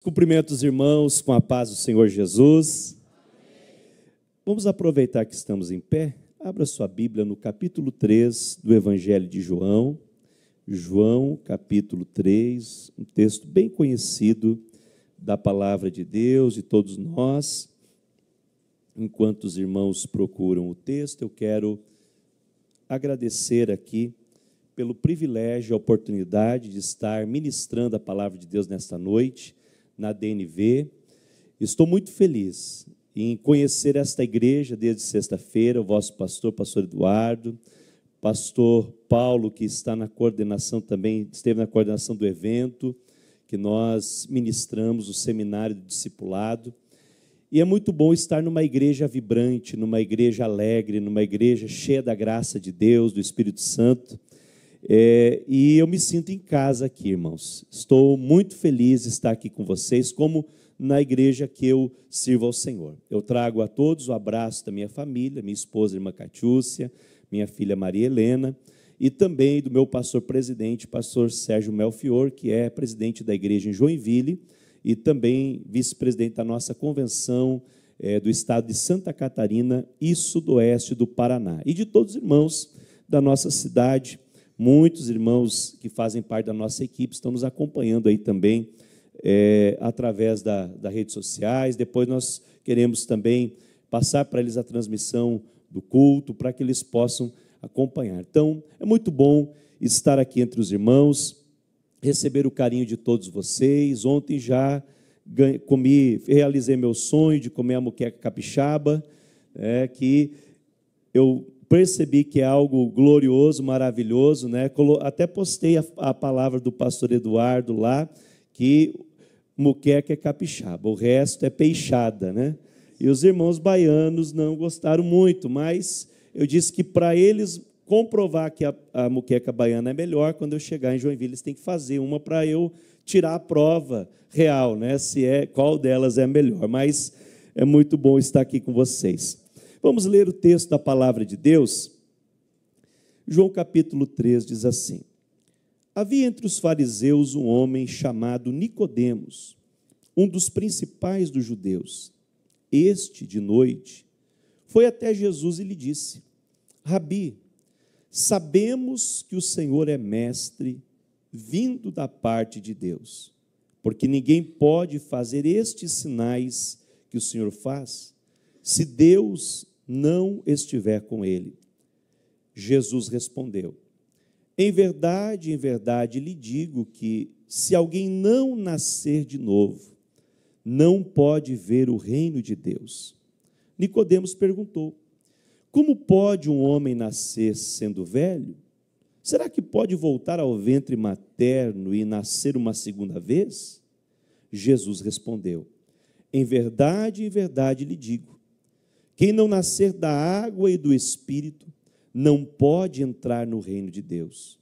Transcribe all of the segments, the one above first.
Cumprimento os irmãos com a paz do Senhor Jesus. Vamos aproveitar que estamos em pé. Abra sua Bíblia no capítulo 3 do Evangelho de João. João, capítulo 3, um texto bem conhecido da palavra de Deus de todos nós. Enquanto os irmãos procuram o texto, eu quero agradecer aqui pelo privilégio e a oportunidade de estar ministrando a palavra de Deus nesta noite, na DNV. Estou muito feliz em conhecer esta igreja desde sexta-feira, o vosso pastor Eduardo, pastor Paulo, que está na coordenação também, esteve na coordenação do evento, que nós ministramos o seminário do discipulado. E é muito bom estar numa igreja vibrante, numa igreja alegre, numa igreja cheia da graça de Deus, do Espírito Santo. E eu me sinto em casa aqui, irmãos. Estou muito feliz de estar aqui com vocês, como na igreja que eu sirvo ao Senhor. Eu trago a todos o abraço da minha família, minha esposa, irmã Catiúcia, minha filha Maria Helena, e também do meu pastor-presidente, pastor Sérgio Melfior, que é presidente da igreja em Joinville, e também vice-presidente da nossa convenção do estado de Santa Catarina e sudoeste do Paraná. E de todos os irmãos da nossa cidade. Muitos irmãos que fazem parte da nossa equipe estão nos acompanhando aí também através das redes sociais. Depois nós queremos também passar para eles a transmissão do culto, para que eles possam acompanhar. Então, é muito bom estar aqui entre os irmãos, receber o carinho de todos vocês. Ontem já realizei meu sonho de comer a moqueca capixaba, que eu percebi que é algo glorioso, maravilhoso, né? Até postei a palavra do pastor Eduardo lá, que moqueca é capixaba, o resto é peixada, né? E os irmãos baianos não gostaram muito, mas eu disse que para eles comprovar que a moqueca baiana é melhor, quando eu chegar em Joinville, eles têm que fazer uma para eu tirar a prova real, né? Qual delas é melhor. Mas é muito bom estar aqui com vocês. Vamos ler o texto da palavra de Deus. João capítulo 3 diz assim: Havia entre os fariseus um homem chamado Nicodemos, um dos principais dos judeus. Este, de noite, foi até Jesus e lhe disse: Rabi, sabemos que o Senhor é mestre, vindo da parte de Deus, porque ninguém pode fazer estes sinais que o Senhor faz, se Deus não estiver com ele. Jesus respondeu: em verdade lhe digo que, se alguém não nascer de novo, não pode ver o reino de Deus. Nicodemos perguntou: como pode um homem nascer sendo velho? Será que pode voltar ao ventre materno e nascer uma segunda vez? Jesus respondeu: em verdade lhe digo, quem não nascer da água e do Espírito não pode entrar no reino de Deus.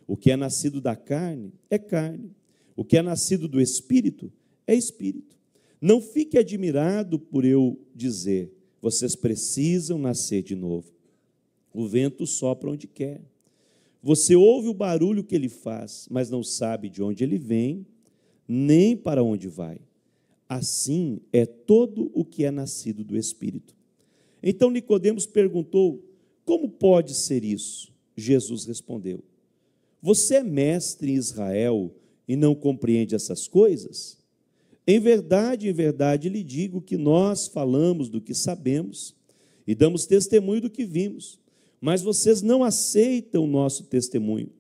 O que é nascido da carne é carne, o que é nascido do Espírito é Espírito. Não fique admirado por eu dizer: vocês precisam nascer de novo. O vento sopra onde quer. Você ouve o barulho que ele faz, mas não sabe de onde ele vem, nem para onde vai. Assim é todo o que é nascido do Espírito. Então Nicodemos perguntou: como pode ser isso? Jesus respondeu: você é mestre em Israel e não compreende essas coisas? Em verdade lhe digo que nós falamos do que sabemos e damos testemunho do que vimos, mas vocês não aceitam o nosso testemunho.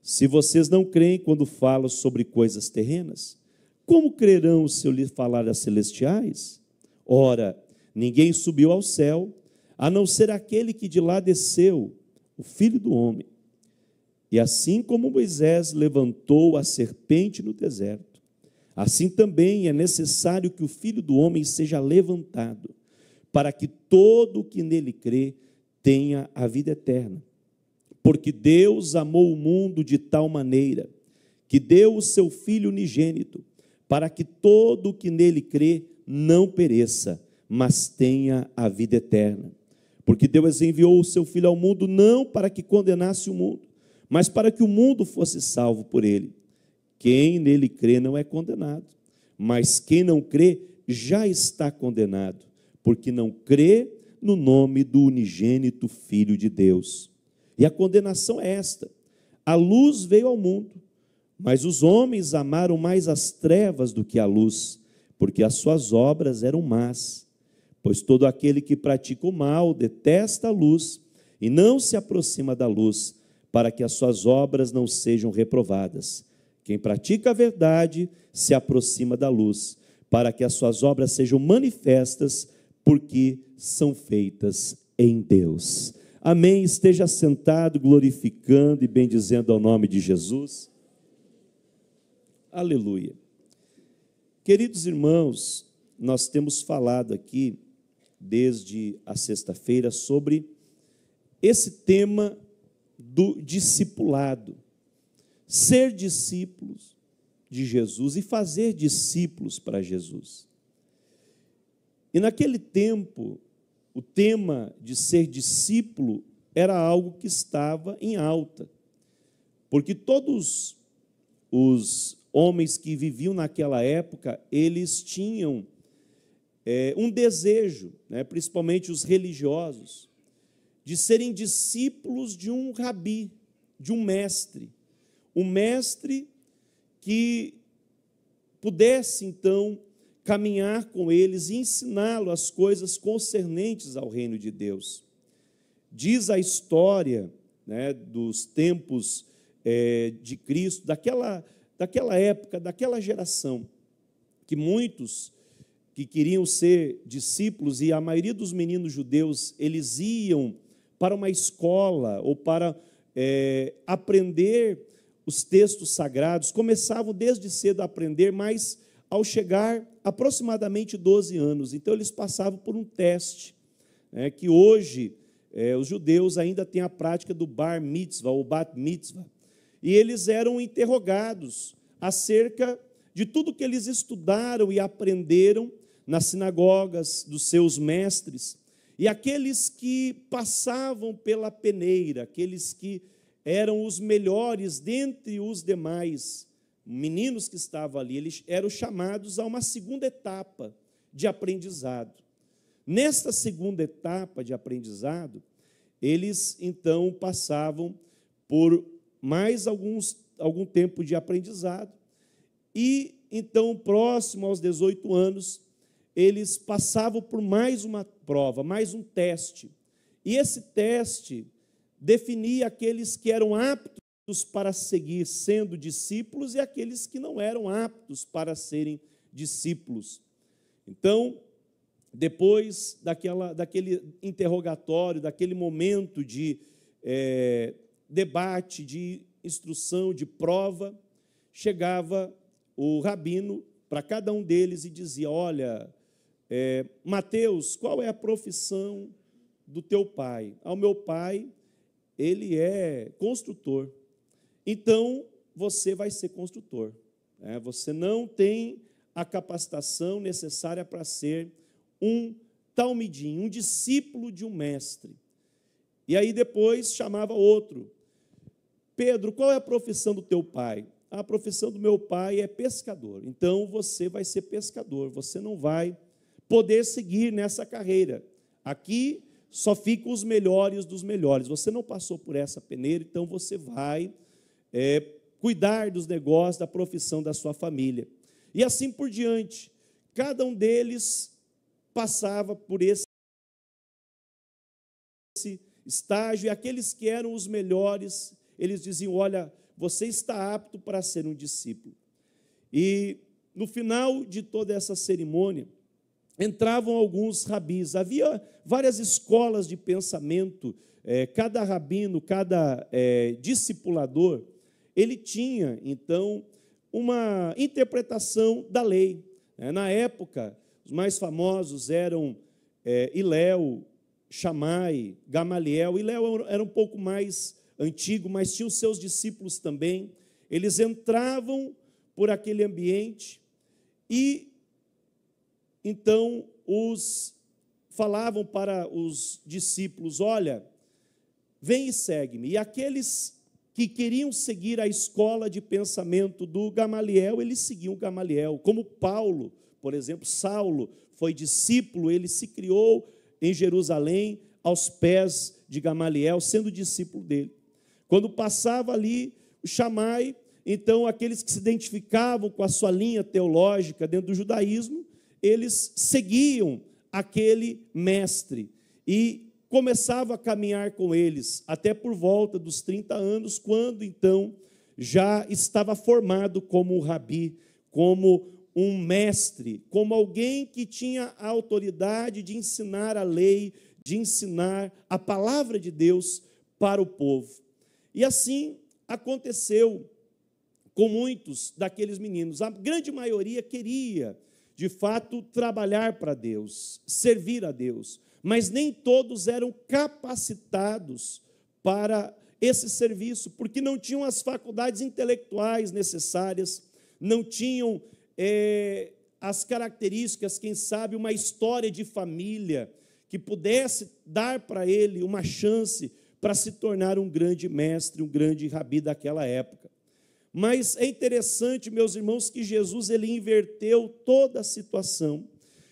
Se vocês não creem quando falo sobre coisas terrenas, como crerão se eu lhes falar das celestiais? Ora, ninguém subiu ao céu, a não ser aquele que de lá desceu, o Filho do Homem. E assim como Moisés levantou a serpente no deserto, assim também é necessário que o Filho do Homem seja levantado, para que todo o que nele crê tenha a vida eterna. Porque Deus amou o mundo de tal maneira, que deu o seu Filho unigênito, para que todo o que nele crê não pereça, mas tenha a vida eterna. Porque Deus enviou o seu Filho ao mundo não para que condenasse o mundo, mas para que o mundo fosse salvo por ele. Quem nele crê não é condenado, Mas quem não crê já está condenado, porque não crê no nome do unigênito Filho de Deus. E a condenação é esta: a luz veio ao mundo, mas os homens amaram mais as trevas do que a luz, porque as suas obras eram más. Pois todo aquele que pratica o mal detesta a luz e não se aproxima da luz, para que as suas obras não sejam reprovadas. Quem pratica a verdade se aproxima da luz, para que as suas obras sejam manifestas, porque são feitas em Deus. Amém. Esteja sentado, glorificando e bendizendo ao nome de Jesus. Aleluia. Queridos irmãos, nós temos falado aqui, desde a sexta-feira, sobre esse tema do discipulado. Ser discípulos de Jesus e fazer discípulos para Jesus. E naquele tempo, o tema de ser discípulo era algo que estava em alta, porque todos os homens que viviam naquela época, eles tinham um desejo, principalmente os religiosos, de serem discípulos de um rabi, de um mestre que pudesse, então, caminhar com eles e ensiná-lo as coisas concernentes ao reino de Deus. Diz a história, dos tempos de Cristo, daquela época, daquela geração, que muitos que queriam ser discípulos, e a maioria dos meninos judeus, eles iam para uma escola ou para aprender os textos sagrados, começavam desde cedo a aprender, mas ao chegar aproximadamente 12 anos, então eles passavam por um teste, que hoje os judeus ainda têm a prática do bar mitzvah ou bat mitzvah, e eles eram interrogados acerca de tudo que eles estudaram e aprenderam nas sinagogas dos seus mestres, e aqueles que passavam pela peneira, aqueles que eram os melhores dentre os demais meninos que estavam ali, eles eram chamados a uma segunda etapa de aprendizado. Nesta segunda etapa de aprendizado, eles então passavam por mais algum tempo de aprendizado, e então, próximo aos 18 anos, eles passavam por mais uma prova, mais um teste. E esse teste definia aqueles que eram aptos para seguir sendo discípulos e aqueles que não eram aptos para serem discípulos. Então, depois daquele interrogatório, daquele momento de debate, de instrução, de prova, chegava o rabino para cada um deles e dizia: olha, Mateus, qual é a profissão do teu pai? O meu pai, ele é construtor. Então, você vai ser construtor. Você não tem a capacitação necessária para ser um talmidim, um discípulo de um mestre. E aí depois chamava outro: Pedro, qual é a profissão do teu pai? A profissão do meu pai é pescador. Então, você vai ser pescador. Você não vai poder seguir nessa carreira. Aqui só ficam os melhores dos melhores. Você não passou por essa peneira, então você vai cuidar dos negócios, da profissão da sua família. E assim por diante. Cada um deles passava por esse estágio, e aqueles que eram os melhores, eles diziam: olha, você está apto para ser um discípulo. E no final de toda essa cerimônia, entravam alguns rabis. Havia várias escolas de pensamento, cada rabino, cada discipulador, ele tinha, então, uma interpretação da lei. Na época, os mais famosos eram Hilel, Shammai, Gamaliel. Hilel era um pouco mais antigo, mas tinha os seus discípulos também. Eles entravam por aquele ambiente e então falavam para os discípulos: olha, vem e segue-me. E aqueles que queriam seguir a escola de pensamento do Gamaliel, eles seguiam Gamaliel. Como Paulo, por exemplo, Saulo foi discípulo, ele se criou em Jerusalém, aos pés de Gamaliel, sendo discípulo dele. Quando passava ali o Shammai, então aqueles que se identificavam com a sua linha teológica dentro do judaísmo, eles seguiam aquele mestre e começavam a caminhar com eles, até por volta dos 30 anos, quando então já estava formado como um rabi, como um mestre, como alguém que tinha a autoridade de ensinar a lei, de ensinar a palavra de Deus para o povo. E assim aconteceu com muitos daqueles meninos. A grande maioria queria, de fato, trabalhar para Deus, servir a Deus, mas nem todos eram capacitados para esse serviço, porque não tinham as faculdades intelectuais necessárias, não tinham as características, quem sabe, uma história de família que pudesse dar para ele uma chance para se tornar um grande mestre, um grande rabi daquela época. Mas é interessante, meus irmãos, que Jesus ele inverteu toda a situação.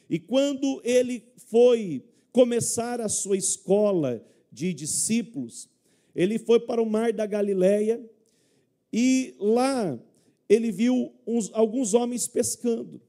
E quando ele foi começar a sua escola de discípulos, ele foi para o mar da Galileia e lá ele viu alguns homens pescando.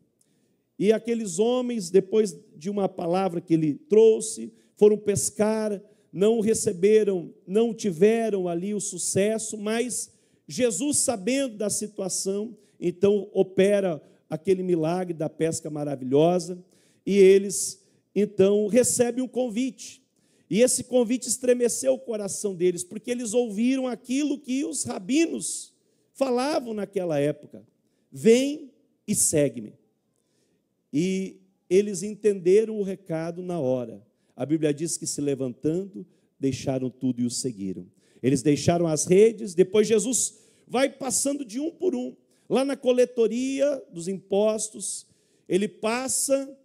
E aqueles homens, depois de uma palavra que ele trouxe, foram pescar, não receberam, não tiveram ali o sucesso, mas Jesus, sabendo da situação, então opera aquele milagre da pesca maravilhosa, e eles, então, recebem um convite. E esse convite estremeceu o coração deles, porque eles ouviram aquilo que os rabinos falavam naquela época: vem e segue-me. E eles entenderam o recado na hora. A Bíblia diz que, se levantando, deixaram tudo e o seguiram. Eles deixaram as redes, depois Jesus vai passando de um por um. Lá na coletoria dos impostos, ele passa,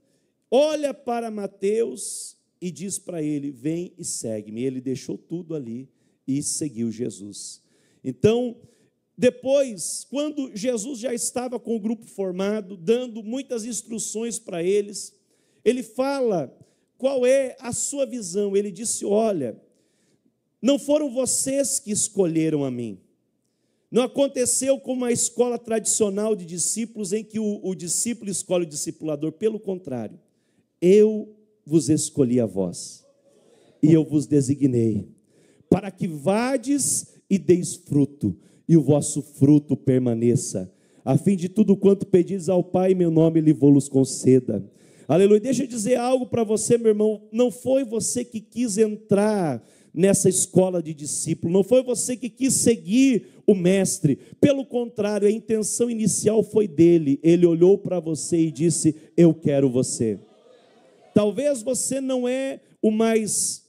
olha para Mateus e diz para ele: vem e segue-me. Ele deixou tudo ali e seguiu Jesus. Então, depois, quando Jesus já estava com o grupo formado, dando muitas instruções para eles, ele fala qual é a sua visão. Ele disse: olha, não foram vocês que escolheram a mim. Não aconteceu como a escola tradicional de discípulos, em que o discípulo escolhe o discipulador. Pelo contrário, eu vos escolhi a vós, e eu vos designei, para que vades e deis fruto, e o vosso fruto permaneça, a fim de tudo quanto pedis ao Pai em meu nome, Ele vos conceda. Aleluia. Deixa eu dizer algo para você, meu irmão. Não foi você que quis entrar nessa escola de discípulo, não foi você que quis seguir o mestre. Pelo contrário, a intenção inicial foi dele. Ele olhou para você e disse: eu quero você. Talvez você não é o mais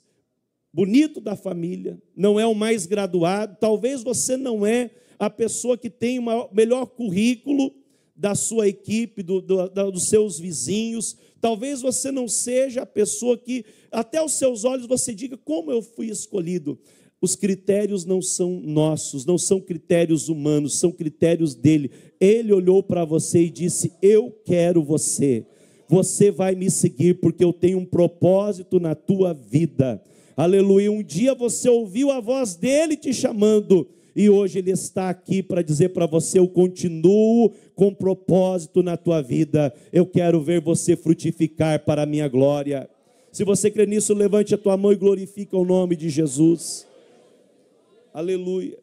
bonito da família, não é o mais graduado, talvez você não é a pessoa que tem o melhor currículo da sua equipe, dos seus vizinhos, talvez você não seja a pessoa que, até aos seus olhos, você diga: como eu fui escolhido. Os critérios não são nossos, não são critérios humanos, são critérios dele. Ele olhou para você e disse: eu quero você, você vai me seguir, porque eu tenho um propósito na tua vida. Aleluia. Um dia você ouviu a voz dele te chamando, e hoje ele está aqui para dizer para você: eu continuo com propósito na tua vida, eu quero ver você frutificar para a minha glória. Se você crê nisso, levante a tua mão e glorifique o nome de Jesus. Aleluia.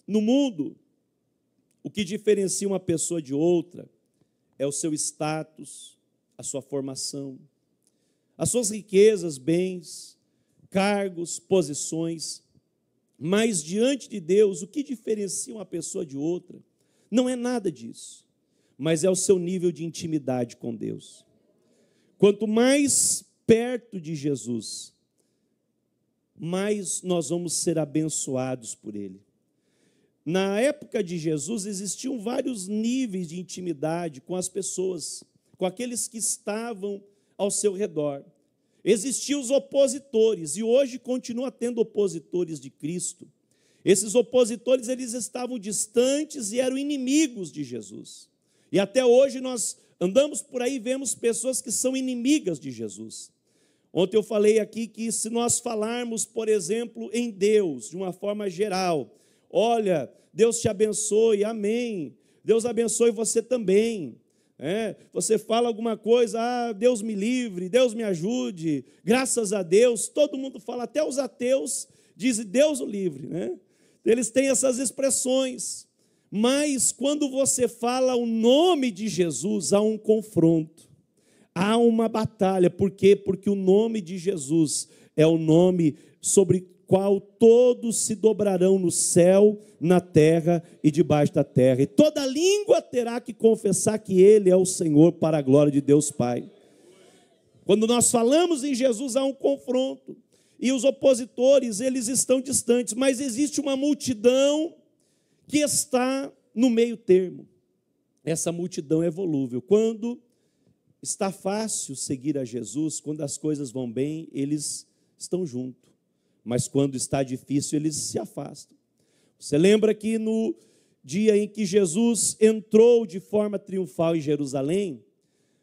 No mundo, o que diferencia uma pessoa de outra é o seu status, a sua formação, as suas riquezas, bens, cargos, posições. Mas diante de Deus, o que diferencia uma pessoa de outra não é nada disso, mas é o seu nível de intimidade com Deus. Quanto mais perto de Jesus, mais nós vamos ser abençoados por Ele. Na época de Jesus, existiam vários níveis de intimidade com as pessoas, com aqueles que estavam ao seu redor. existiam os opositores, e hoje continua tendo opositores de Cristo. Esses opositores, eles estavam distantes e eram inimigos de Jesus. E até hoje nós andamos por aí e vemos pessoas que são inimigas de Jesus. Ontem eu falei aqui que se nós falarmos, por exemplo, em Deus, de uma forma geral, olha, Deus te abençoe, amém, Deus abençoe você também. Você fala alguma coisa, Deus me livre, Deus me ajude, graças a Deus, todo mundo fala, até os ateus dizem Deus o livre, né? Eles têm essas expressões, mas quando você fala o nome de Jesus, há um confronto, há uma batalha. Por quê? Porque o nome de Jesus é o nome sobre qual todos se dobrarão no céu, na terra e debaixo da terra. E toda língua terá que confessar que Ele é o Senhor, para a glória de Deus Pai. Quando nós falamos em Jesus, há um confronto. E os opositores, eles estão distantes, mas existe uma multidão que está no meio termo. Essa multidão é volúvel. Quando está fácil seguir a Jesus, quando as coisas vão bem, eles estão juntos. Mas quando está difícil, eles se afastam. Você lembra que no dia em que Jesus entrou de forma triunfal em Jerusalém,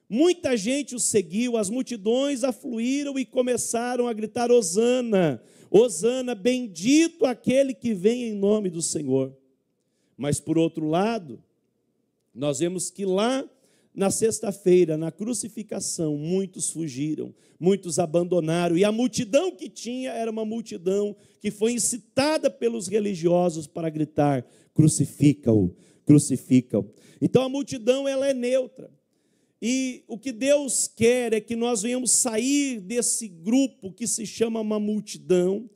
muita gente o seguiu, as multidões afluíram e começaram a gritar: Hosana, Hosana, bendito aquele que vem em nome do Senhor. Mas por outro lado, nós vemos que lá na sexta-feira, na crucificação, muitos fugiram, muitos abandonaram, e a multidão que tinha era uma multidão que foi incitada pelos religiosos para gritar: crucifica-o, crucifica-o. Então a multidão, ela é neutra. E o que Deus quer é que nós venhamos sair desse grupo que se chama uma multidão,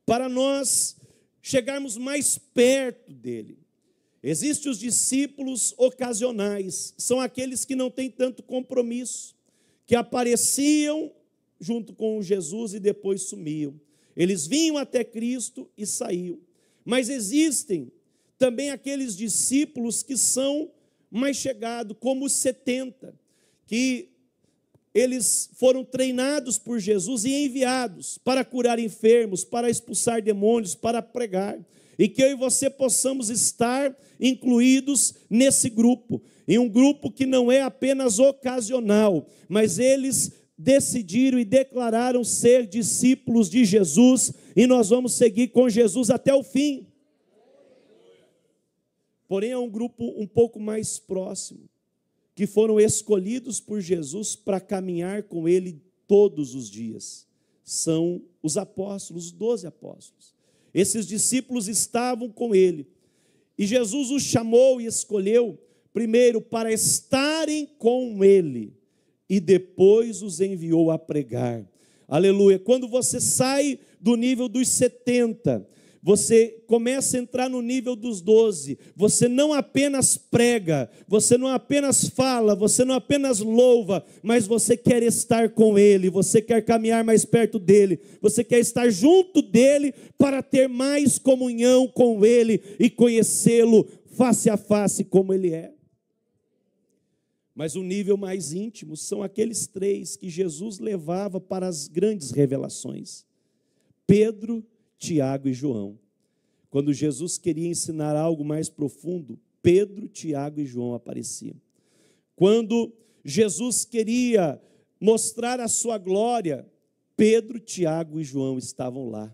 para nós chegarmos mais perto dele. Existem os discípulos ocasionais, são aqueles que não têm tanto compromisso, que apareciam junto com Jesus e depois sumiam. Eles vinham até Cristo e saíam. Mas existem também aqueles discípulos que são mais chegados, como os 70, que eles foram treinados por Jesus e enviados para curar enfermos, para expulsar demônios, para pregar. E que eu e você possamos estar incluídos nesse grupo, em um grupo que não é apenas ocasional, mas eles decidiram e declararam ser discípulos de Jesus, e nós vamos seguir com Jesus até o fim. Porém, é um grupo um pouco mais próximo, que foram escolhidos por Jesus para caminhar com Ele todos os dias. São os apóstolos, os 12 apóstolos. Esses discípulos estavam com Ele. E Jesus os chamou e escolheu, primeiro, para estarem com Ele, e depois os enviou a pregar. Aleluia. Quando você sai do nível dos 70, você começa a entrar no nível dos 12, você não apenas prega, você não apenas fala, você não apenas louva, mas você quer estar com Ele, você quer caminhar mais perto dEle, você quer estar junto dEle para ter mais comunhão com Ele e conhecê-lo face a face como Ele é. Mas o nível mais íntimo são aqueles 3 que Jesus levava para as grandes revelações: Pedro, Tiago e João. Quando Jesus queria ensinar algo mais profundo, Pedro, Tiago e João apareciam. Quando Jesus queria mostrar a sua glória, Pedro, Tiago e João estavam lá.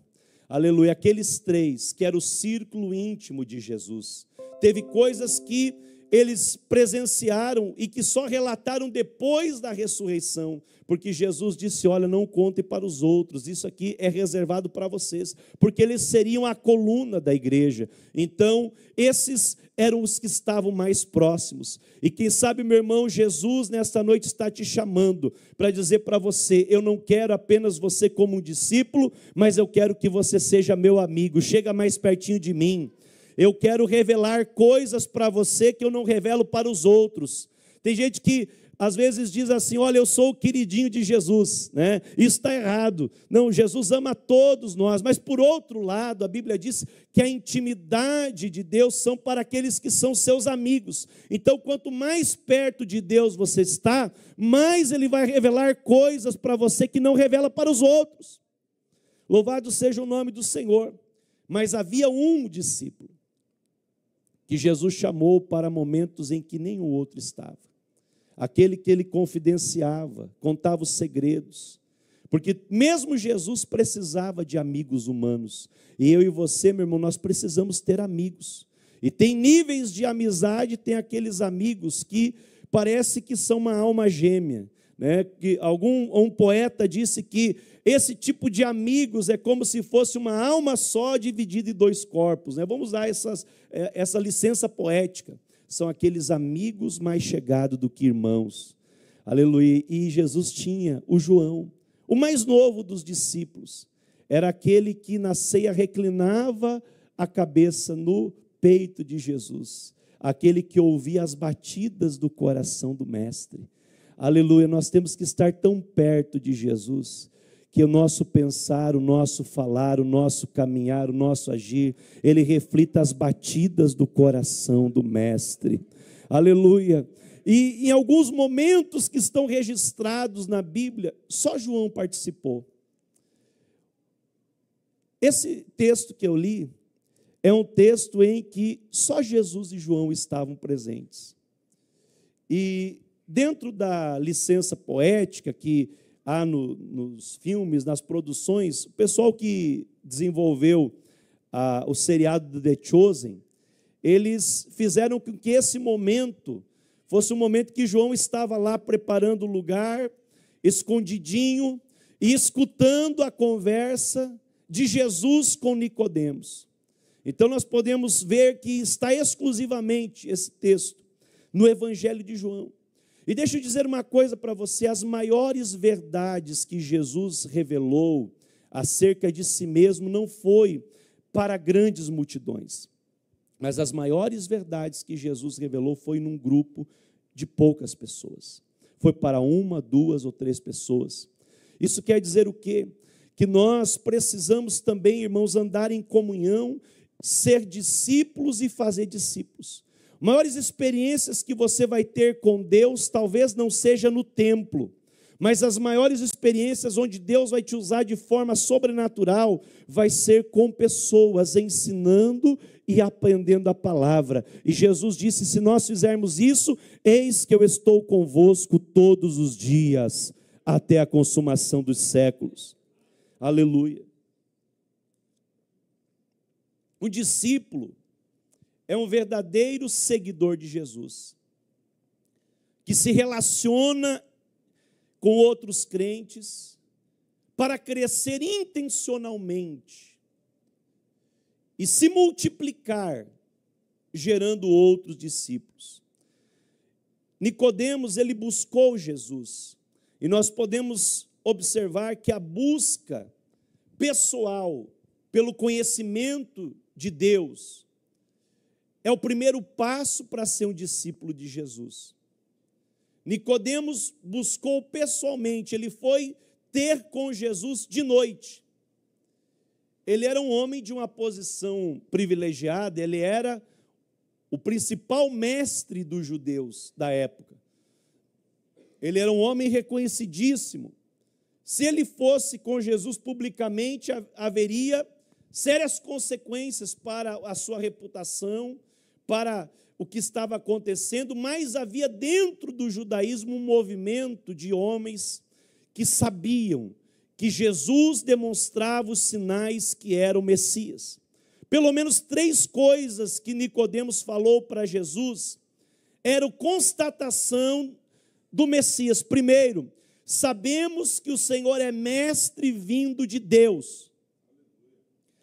Aleluia. Aqueles 3, que era o círculo íntimo de Jesus. Teve coisas que eles presenciaram e que só relataram depois da ressurreição, porque Jesus disse: olha, não contem para os outros, isso aqui é reservado para vocês, porque eles seriam a coluna da igreja. Então, esses eram os que estavam mais próximos. E quem sabe, meu irmão, Jesus nesta noite está te chamando para dizer para você: eu não quero apenas você como um discípulo, mas eu quero que você seja meu amigo, chega mais pertinho de mim. Eu quero revelar coisas para você que eu não revelo para os outros. Tem gente que às vezes diz assim: olha, eu sou o queridinho de Jesus, né? Isso está errado. Não, Jesus ama todos nós, mas por outro lado, a Bíblia diz que a intimidade de Deus são para aqueles que são seus amigos. Então, quanto mais perto de Deus você está, mais Ele vai revelar coisas para você que não revela para os outros. Louvado seja o nome do Senhor. Mas havia um discípulo que Jesus chamou para momentos em que nenhum outro estava. Aquele que ele confidenciava, contava os segredos. Porque mesmo Jesus precisava de amigos humanos. E eu e você, meu irmão, nós precisamos ter amigos. E tem níveis de amizade, tem aqueles amigos que parece que são uma alma gêmea, né? Que um poeta disse que esse tipo de amigos é como se fosse uma alma só dividida em dois corpos, né? Vamos usar essa licença poética. São aqueles amigos mais chegados do que irmãos. Aleluia. E Jesus tinha o João, o mais novo dos discípulos. Era aquele que na ceia reclinava a cabeça no peito de Jesus. Aquele que ouvia as batidas do coração do Mestre. Aleluia. Nós temos que estar tão perto de Jesus, que o nosso pensar, o nosso falar, o nosso caminhar, o nosso agir, ele reflita as batidas do coração do Mestre. Aleluia. E em alguns momentos que estão registrados na Bíblia, só João participou. Esse texto que eu li é um texto em que só Jesus e João estavam presentes. E dentro da licença poética que há nos filmes, nas produções, o pessoal que desenvolveu o seriado do The Chosen, eles fizeram com que esse momento fosse um momento que João estava lá preparando o lugar, escondidinho, e escutando a conversa de Jesus com Nicodemos. Então nós podemos ver que está exclusivamente esse texto no Evangelho de João. E deixa eu dizer uma coisa para você: as maiores verdades que Jesus revelou acerca de si mesmo não foi para grandes multidões, mas as maiores verdades que Jesus revelou foi num grupo de poucas pessoas. Foi para 1, 2 ou 3 pessoas. Isso quer dizer o quê? Que nós precisamos também, irmãos, andar em comunhão, ser discípulos e fazer discípulos. Maiores experiências que você vai ter com Deus talvez não seja no templo, mas as maiores experiências onde Deus vai te usar de forma sobrenatural vai ser com pessoas ensinando e aprendendo a palavra. E Jesus disse: se nós fizermos isso, eis que eu estou convosco todos os dias, até a consumação dos séculos. Aleluia. Um discípulo é um verdadeiro seguidor de Jesus, que se relaciona com outros crentes para crescer intencionalmente e se multiplicar, gerando outros discípulos. Nicodemos, ele buscou Jesus, e nós podemos observar que a busca pessoal pelo conhecimento de Deus é o primeiro passo para ser um discípulo de Jesus. Nicodemos buscou pessoalmente, ele foi ter com Jesus de noite. Ele era um homem de uma posição privilegiada, ele era o principal mestre dos judeus da época. Ele era um homem reconhecidíssimo. Se ele fosse com Jesus publicamente, haveria sérias consequências para a sua reputação, para o que estava acontecendo, mas havia dentro do judaísmo um movimento de homens que sabiam que Jesus demonstrava os sinais que era o Messias. Pelo menos 3 coisas que Nicodemos falou para Jesus eram constatação do Messias. Primeiro, sabemos que o Senhor é mestre vindo de Deus.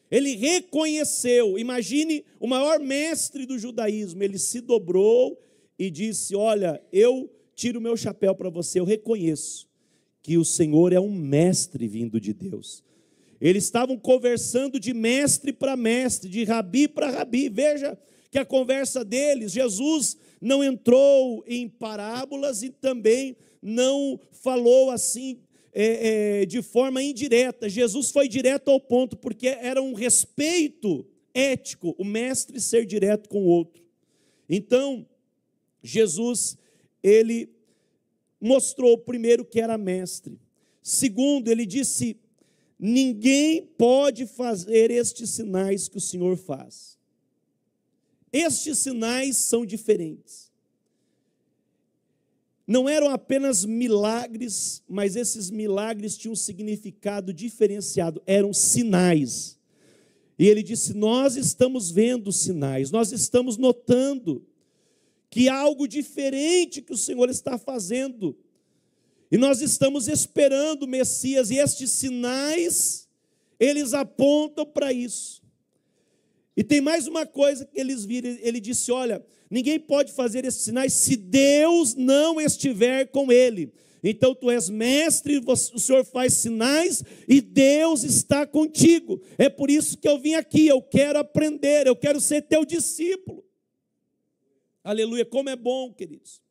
Ele reconheceu, imagine o maior mestre do judaísmo, ele se dobrou e disse: olha, eu tiro o meu chapéu para você, eu reconheço que o Senhor é um mestre vindo de Deus. Eles estavam conversando de mestre para mestre, de rabi para rabi. Veja que a conversa deles, Jesus não entrou em parábolas e também não falou assim de forma indireta. Jesus foi direto ao ponto, porque era um respeito ético, o mestre ser direto com o outro. Então, Jesus, ele mostrou primeiro que era mestre. Segundo, ele disse: ninguém pode fazer estes sinais que o Senhor faz. Estes sinais são diferentes. Não eram apenas milagres, mas esses milagres tinham um significado diferenciado, eram sinais. E ele disse: nós estamos vendo sinais, nós estamos notando que há algo diferente que o Senhor está fazendo. E nós estamos esperando o Messias, e estes sinais, eles apontam para isso. E tem mais uma coisa que eles viram, ele disse: olha, ninguém pode fazer esses sinais se Deus não estiver com ele. Então tu és mestre, o Senhor faz sinais e Deus está contigo. É por isso que eu vim aqui, eu quero aprender, eu quero ser teu discípulo. Aleluia, como é bom, queridos,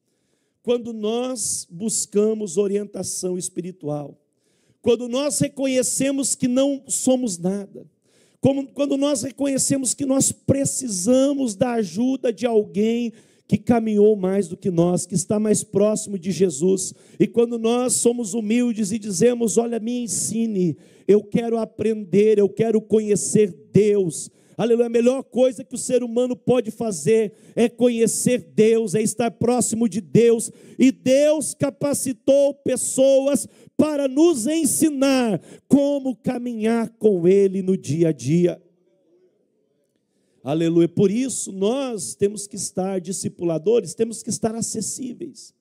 quando nós buscamos orientação espiritual, quando nós reconhecemos que não somos nada, quando nós reconhecemos que nós precisamos da ajuda de alguém que caminhou mais do que nós, que está mais próximo de Jesus, e quando nós somos humildes e dizemos: olha, me ensine, eu quero aprender, eu quero conhecer Deus. Aleluia, a melhor coisa que o ser humano pode fazer é conhecer Deus, é estar próximo de Deus, e Deus capacitou pessoas para nos ensinar como caminhar com Ele no dia a dia. Aleluia, por isso nós temos que estar discipuladores, temos que estar acessíveis.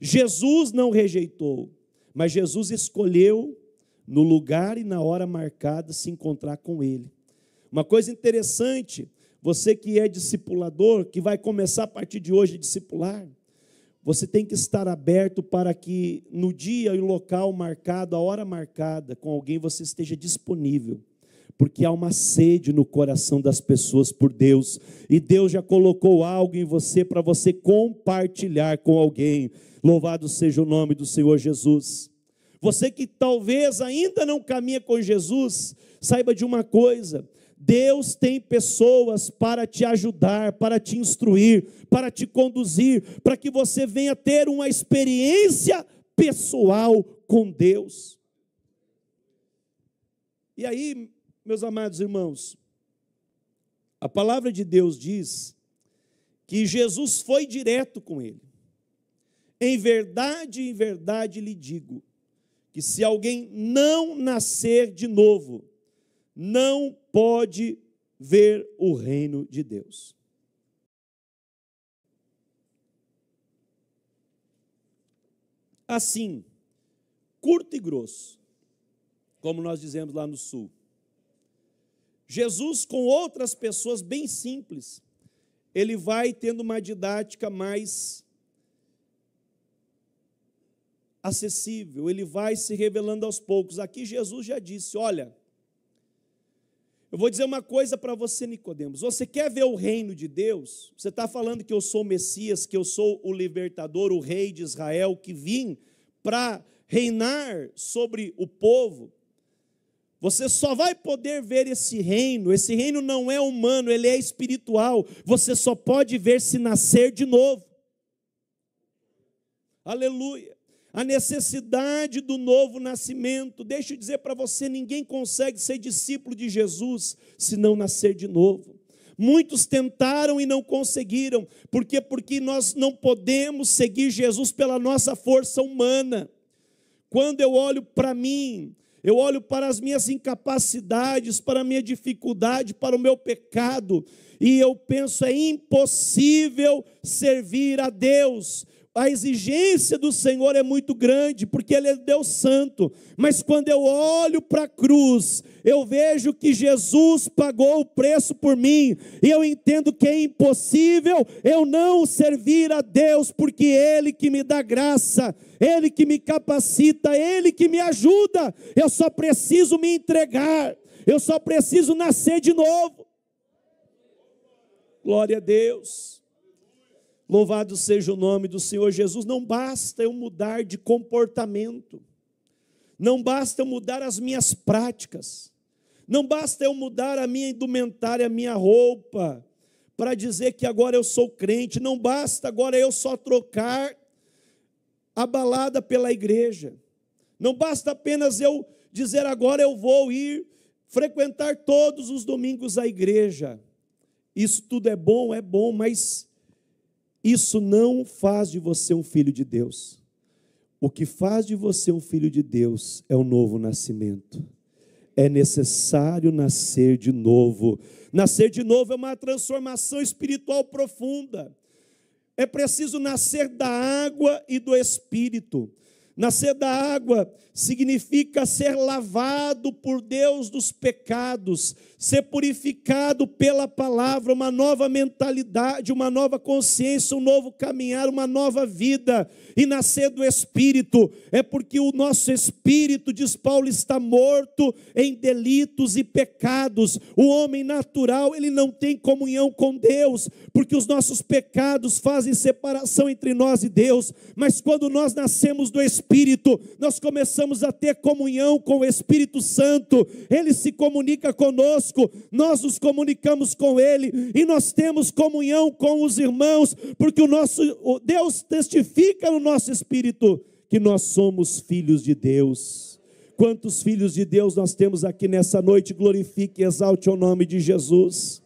Jesus não rejeitou, mas Jesus escolheu no lugar e na hora marcada se encontrar com Ele. Uma coisa interessante, você que é discipulador, que vai começar a partir de hoje a discipular, você tem que estar aberto para que no dia e local marcado, a hora marcada, com alguém você esteja disponível. Porque há uma sede no coração das pessoas por Deus, e Deus já colocou algo em você para você compartilhar com alguém. Louvado seja o nome do Senhor Jesus. Você que talvez ainda não caminha com Jesus, saiba de uma coisa: Deus tem pessoas para te ajudar, para te instruir, para te conduzir, para que você venha ter uma experiência pessoal com Deus. E aí, meus amados irmãos, a palavra de Deus diz que Jesus foi direto com ele. Em verdade lhe digo, que se alguém não nascer de novo, não pode ver o reino de Deus. Assim, curto e grosso, como nós dizemos lá no sul, Jesus, com outras pessoas bem simples, ele vai tendo uma didática mais acessível, ele vai se revelando aos poucos. Aqui Jesus já disse: olha, eu vou dizer uma coisa para você, Nicodemos, você quer ver o reino de Deus? Você está falando que eu sou o Messias, que eu sou o libertador, o rei de Israel, que vim para reinar sobre o povo. Você só vai poder ver esse reino não é humano, ele é espiritual, você só pode ver se nascer de novo. Aleluia. A necessidade do novo nascimento. Deixa eu dizer para você, ninguém consegue ser discípulo de Jesus se não nascer de novo. Muitos tentaram e não conseguiram. Por quê? Porque nós não podemos seguir Jesus pela nossa força humana. Quando eu olho para mim, eu olho para as minhas incapacidades, para a minha dificuldade, para o meu pecado, e eu penso: é impossível servir a Deus. A exigência do Senhor é muito grande, porque Ele é Deus santo. Mas quando eu olho para a cruz, eu vejo que Jesus pagou o preço por mim, e eu entendo que é impossível eu não servir a Deus, porque Ele que me dá graça, Ele que me capacita, Ele que me ajuda. Eu só preciso me entregar, eu só preciso nascer de novo. Glória a Deus. Louvado seja o nome do Senhor Jesus. Não basta eu mudar de comportamento. Não basta eu mudar as minhas práticas. Não basta eu mudar a minha indumentária, a minha roupa, para dizer que agora eu sou crente. Não basta agora eu só trocar a balada pela igreja. Não basta apenas eu dizer agora eu vou ir frequentar todos os domingos a igreja. Isso tudo é bom, mas isso não faz de você um filho de Deus. O que faz de você um filho de Deus é o novo nascimento. É necessário nascer de novo. Nascer de novo é uma transformação espiritual profunda. É preciso nascer da água e do Espírito. Nascer da água significa ser lavado por Deus dos pecados, ser purificado pela palavra, uma nova mentalidade, uma nova consciência, um novo caminhar, uma nova vida. E nascer do Espírito é porque o nosso espírito, diz Paulo, está morto em delitos e pecados. O homem natural, ele não tem comunhão com Deus, porque os nossos pecados fazem separação entre nós e Deus. Mas quando nós nascemos do Espírito, nós começamos a ter comunhão com o Espírito Santo. Ele se comunica conosco, nós nos comunicamos com Ele, e nós temos comunhão com os irmãos, porque o Deus testifica no nosso espírito que nós somos filhos de Deus. Quantos filhos de Deus nós temos aqui nessa noite? Glorifique e exalte o nome de Jesus.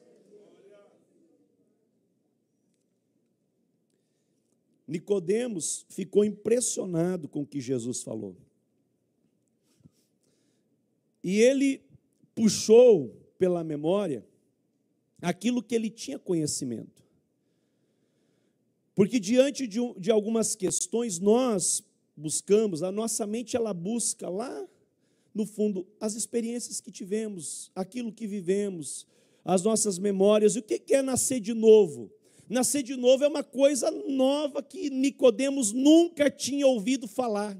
Nicodemos ficou impressionado com o que Jesus falou. E ele puxou pela memória aquilo que ele tinha conhecimento. Porque diante de algumas questões nós buscamos, a nossa mente ela busca lá no fundo as experiências que tivemos, aquilo que vivemos, as nossas memórias. E o que é nascer de novo? Nascer de novo é uma coisa nova que Nicodemos nunca tinha ouvido falar.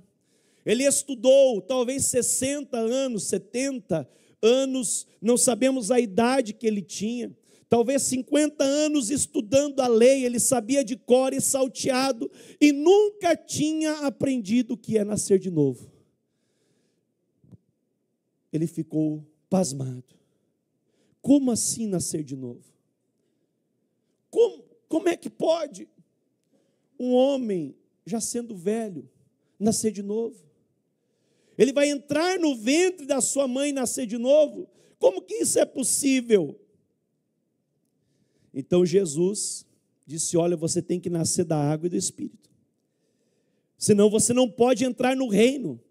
Ele estudou talvez 60 anos, 70 anos, não sabemos a idade que ele tinha, talvez 50 anos estudando a lei, ele sabia de cor e salteado, e nunca tinha aprendido o que é nascer de novo. Ele ficou pasmado. Como assim nascer de novo? Como é que pode um homem, já sendo velho, nascer de novo? Ele vai entrar no ventre da sua mãe e nascer de novo? Como que isso é possível? Então Jesus disse, olha, você tem que nascer da água e do Espírito. Senão você não pode entrar no reino.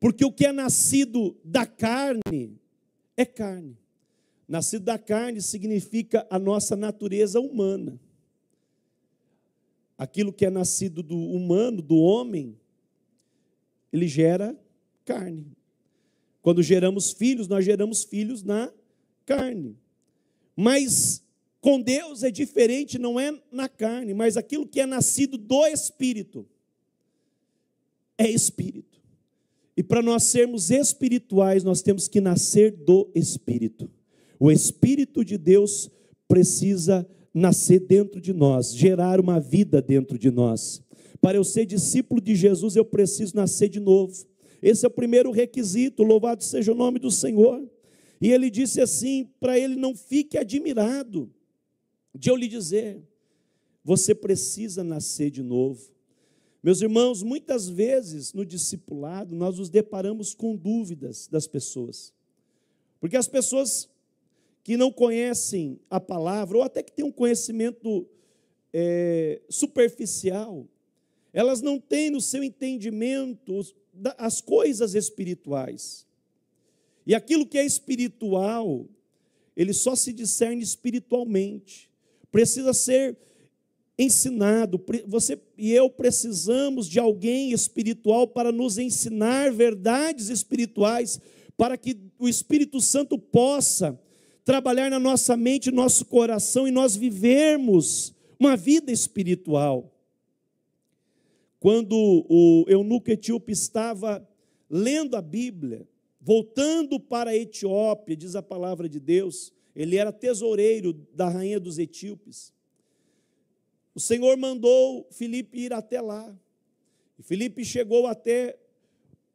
Porque o que é nascido da carne é carne. Nascido da carne significa a nossa natureza humana. Aquilo que é nascido do humano, do homem, ele gera carne. Quando geramos filhos, nós geramos filhos na carne. Mas com Deus é diferente, não é na carne, mas aquilo que é nascido do Espírito é Espírito. E para nós sermos espirituais, nós temos que nascer do Espírito. O Espírito de Deus precisa nascer dentro de nós, gerar uma vida dentro de nós. Para eu ser discípulo de Jesus, eu preciso nascer de novo. Esse é o primeiro requisito, louvado seja o nome do Senhor. E ele disse assim, para ele: não fique admirado de eu lhe dizer, você precisa nascer de novo. Meus irmãos, muitas vezes no discipulado, nós nos deparamos com dúvidas das pessoas. Porque as pessoas que não conhecem a palavra, ou até que têm um conhecimento superficial, elas não têm no seu entendimento as coisas espirituais. E aquilo que é espiritual, ele só se discerne espiritualmente. Precisa ser ensinado. Você e eu precisamos de alguém espiritual para nos ensinar verdades espirituais, para que o Espírito Santo possa trabalhar na nossa mente, no nosso coração, e nós vivermos uma vida espiritual. Quando o eunuco etíope estava lendo a Bíblia, voltando para a Etiópia, diz a palavra de Deus, ele era tesoureiro da rainha dos etíopes. O Senhor mandou Filipe ir até lá. E Filipe chegou até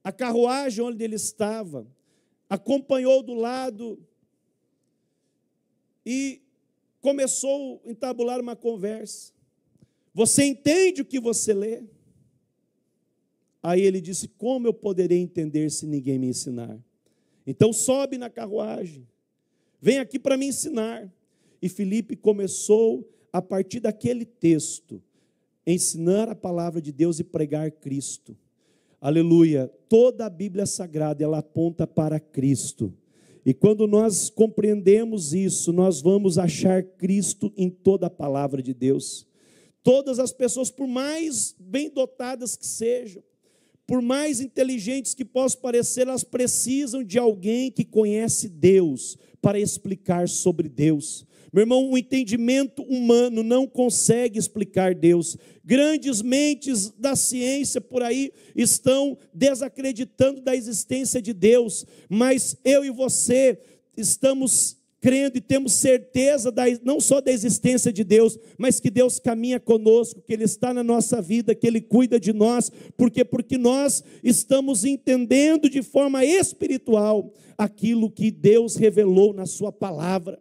a carruagem onde ele estava, acompanhou do lado e começou a entabular uma conversa. Você entende o que você lê? Aí ele disse, como eu poderei entender se ninguém me ensinar? Então sobe na carruagem, vem aqui para me ensinar. E Filipe começou, a partir daquele texto, ensinar a palavra de Deus e pregar Cristo. Aleluia, toda a Bíblia Sagrada, ela aponta para Cristo. E quando nós compreendemos isso, nós vamos achar Cristo em toda a palavra de Deus. Todas as pessoas, por mais bem dotadas que sejam, por mais inteligentes que possam parecer, elas precisam de alguém que conhece Deus para explicar sobre Deus. Meu irmão, o entendimento humano não consegue explicar Deus. Grandes mentes da ciência por aí estão desacreditando da existência de Deus, mas eu e você estamos crendo e temos certeza não só da existência de Deus, mas que Deus caminha conosco, que Ele está na nossa vida, que Ele cuida de nós, porque nós estamos entendendo de forma espiritual aquilo que Deus revelou na sua palavra.